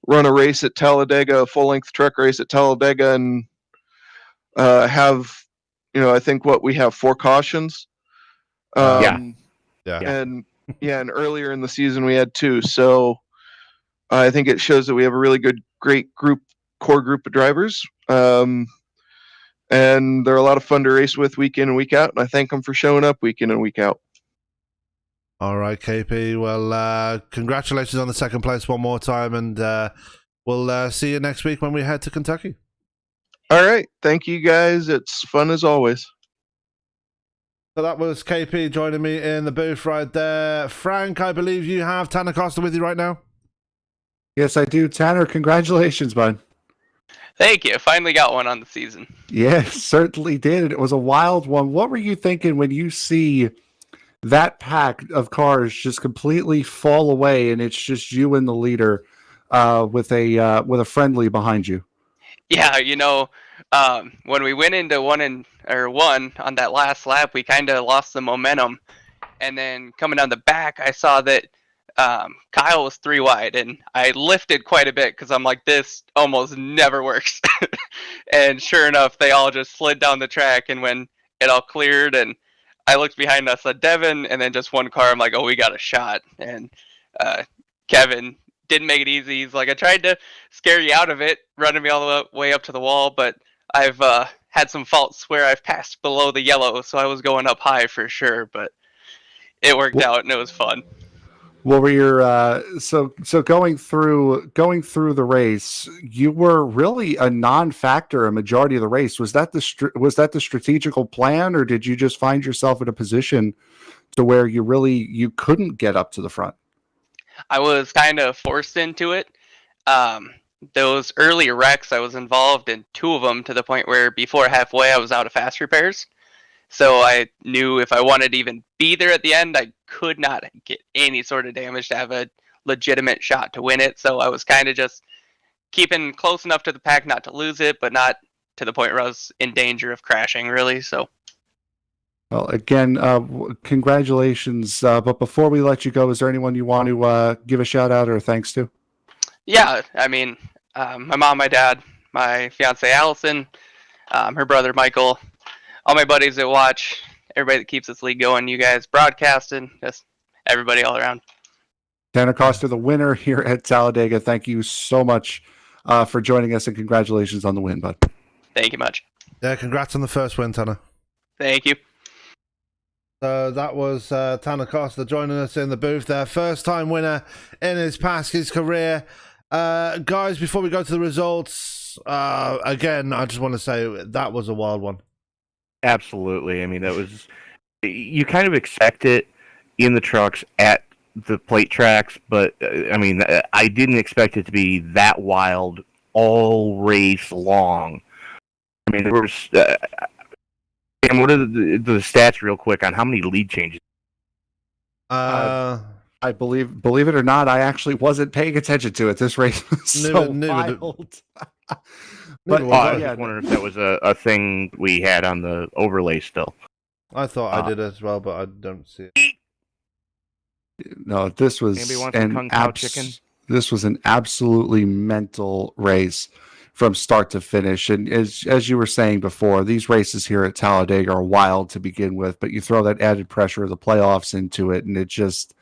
run a race at Talladega, a full-length truck race at Talladega, and have, I think we have 4 cautions. Yeah. And and earlier in the season we had 2. So I think it shows that we have a great core group of drivers. And they're a lot of fun to race with week in and week out. And I thank them for showing up week in and week out. All right, KP. Well, congratulations on the second place one more time. And we'll see you next week when we head to Kentucky. All right. Thank you, guys. It's fun as always. So that was KP joining me in the booth right there. Frank, I believe you have Tanner Costa with you right now. Yes, I do. Tanner, congratulations, bud. Thank you. Finally got one on the season. Yeah, certainly did. It was a wild one. What were you thinking when you see that pack of cars just completely fall away and it's just you and the leader with a friendly behind you? Yeah, when we went into one on that last lap, we kind of lost the momentum. And then coming down the back, I saw that Kyle was 3 wide, and I lifted quite a bit because I'm like, this almost never works. And sure enough, they all just slid down the track, and when it all cleared, and I looked behind us at Devin, and then just one car, I'm like, oh, we got a shot. And Kevin didn't make it easy. He's like, I tried to scare you out of it, running me all the way up to the wall, but I've had some faults where I've passed below the yellow, so I was going up high for sure, but it worked out and it was fun. What were your so going through the race? You were really a non-factor a majority of the race. Was that the strategical plan, or did you just find yourself in a position to where you couldn't get up to the front? I was kind of forced into it. Those early wrecks, I was involved in 2 of them to the point where before halfway I was out of fast repairs. So I knew if I wanted to even be there at the end, I could not get any sort of damage to have a legitimate shot to win it. So I was kind of just keeping close enough to the pack not to lose it, but not to the point where I was in danger of crashing, really. So. Well, again, congratulations. But before we let you go, is there anyone you want to give a shout out or thanks to? Yeah, I mean, my mom, my dad, my fiance Allison, her brother Michael, all my buddies that watch, everybody that keeps this league going, you guys broadcasting, just everybody all around. Tanner Costa, the winner here at Talladega. Thank you so much for joining us, and congratulations on the win, bud. Thank you much. Yeah, congrats on the first win, Tanner. Thank you. So that was Tanner Costa joining us in the booth there. First time winner in his Pasky's career. Guys, before we go to the results, again, I just want to say that was a wild one. Absolutely. I mean, that was, you kind of expect it in the trucks at the plate tracks, but I mean, I didn't expect it to be that wild all race long. I mean, there was Sam, what are the stats real quick on how many lead changes? I believe it or not, I actually wasn't paying attention to it. This race was so wild. But I was just wondering if that was a thing we had on the overlay still. I thought I did as well, but I don't see it. No, this was this was an absolutely mental race from start to finish. And as you were saying before, these races here at Talladega are wild to begin with, but you throw that added pressure of the playoffs into it, and it just...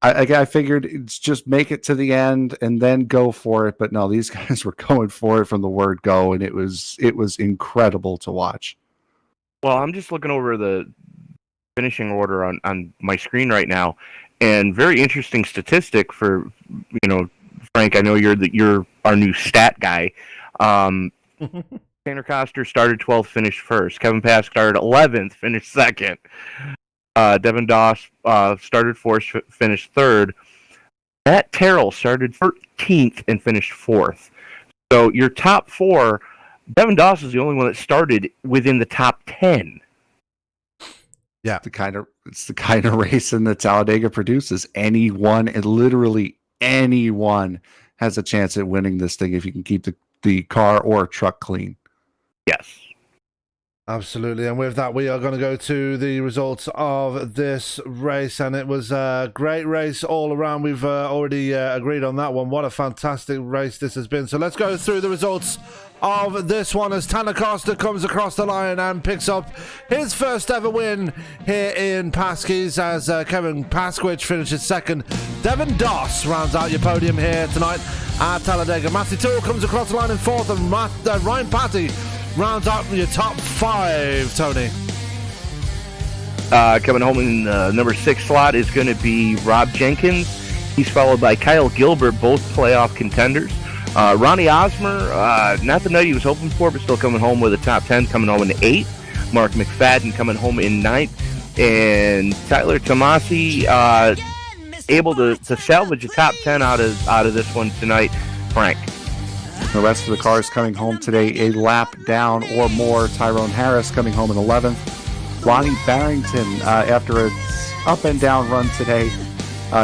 I figured it's just make it to the end and then go for it. But no, these guys were going for it from the word go, and it was incredible to watch. Well, I'm just looking over the finishing order on my screen right now, and very interesting statistic for, Frank, I know you're our new stat guy. Tanner Coster started 12th, finished 1st. Kevin Pasky started 11th, finished 2nd. Devin Doss started 4th, finished 3rd. Matt Terrell started 13th and finished 4th. So your top 4, Devin Doss is the only one that started within the top 10. Yeah, it's the kind of racing that Talladega produces. Anyone, and literally anyone, has a chance at winning this thing if you can keep the car or truck clean. Yes. Absolutely, and with that, we are going to go to the results of this race, and it was a great race all around. We've already agreed on that one. What a fantastic race this has been. So let's go through the results of this one as Tanner Coster comes across the line and picks up his first ever win here in Pasky's as Kevin Paskwich finishes 2nd. Devin Doss rounds out your podium here tonight at Talladega. Matthew Toole comes across the line in 4th, and Ryan Patty rounds up your top 5, Tony. Coming home in the number 6 slot is going to be Rob Jenkins. He's followed by Kyle Gilbert, both playoff contenders. Ronnie Osmer, not the night he was hoping for, but still coming home with a top 10, coming home in 8th. Mark McFadden coming home in 9th. And Tyler Tomasi able to salvage a top 10 out of this one tonight. Frank. The rest of the cars coming home today a lap down or more. Tyrone Harris coming home in 11th. Lonnie Barrington, after its up and down run today,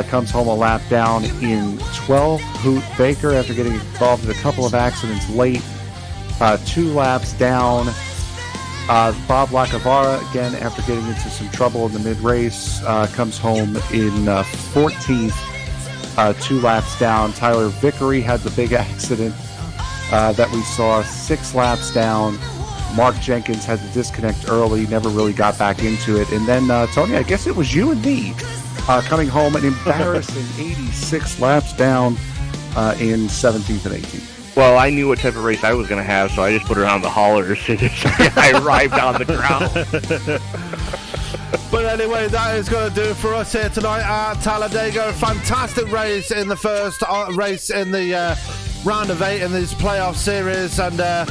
comes home a lap down in 12th. Hoot Baker, after getting involved in a couple of accidents late, 2 laps down. Bob Lacavara, again, after getting into some trouble in the mid-race, comes home in 14th, 2 laps down. Tyler Vickery had the big accident that we saw, 6 laps down. Mark Jenkins had to disconnect early, never really got back into it. And then, Tony, I guess it was you and me coming home an embarrassing 86 laps down in 17th and 18th. Well, I knew what type of race I was going to have, so I just put it on the haulers. I arrived on the ground. But anyway, that is going to do it for us here tonight at Talladega. Fantastic race in the first race in the round of 8 in this playoff series, and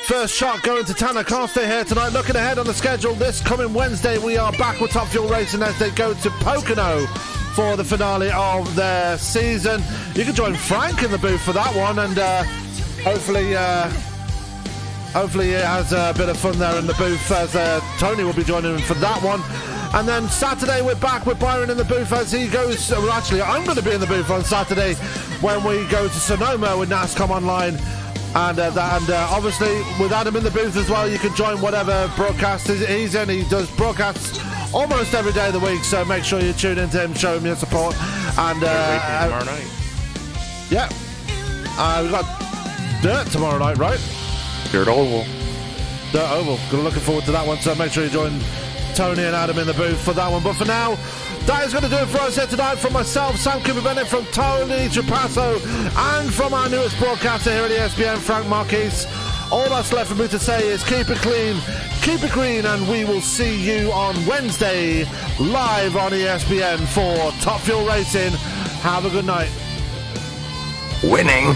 first shot going to Tanner Coster here tonight. Looking ahead on the schedule, this coming Wednesday we are back with Top Fuel Racing as they go to Pocono for the finale of their season. You can join Frank in the booth for that one, and hopefully he has a bit of fun there in the booth as Tony will be joining him for that one. And then Saturday we're back with Byron in the booth as he goes, well, actually I'm going to be in the booth on Saturday when we go to Sonoma with NASCOM Online, and obviously with Adam in the booth as well, you can join whatever broadcast he's in. He does broadcasts almost every day of the week, so make sure you tune into him, show him your support. And tomorrow night. Yeah, we've got Dirt tomorrow night, right? Dirt Oval. Looking forward to that one, so make sure you join Tony and Adam in the booth for that one. But for now, that is going to do it for us here tonight. From myself, Sam Cooper Bennett, from Tony Trapasso, and from our newest broadcaster here at ESPN, Frank Marquise. All that's left for me to say is keep it clean, keep it green, and we will see you on Wednesday live on ESPN for Top Fuel Racing. Have a good night. Winning.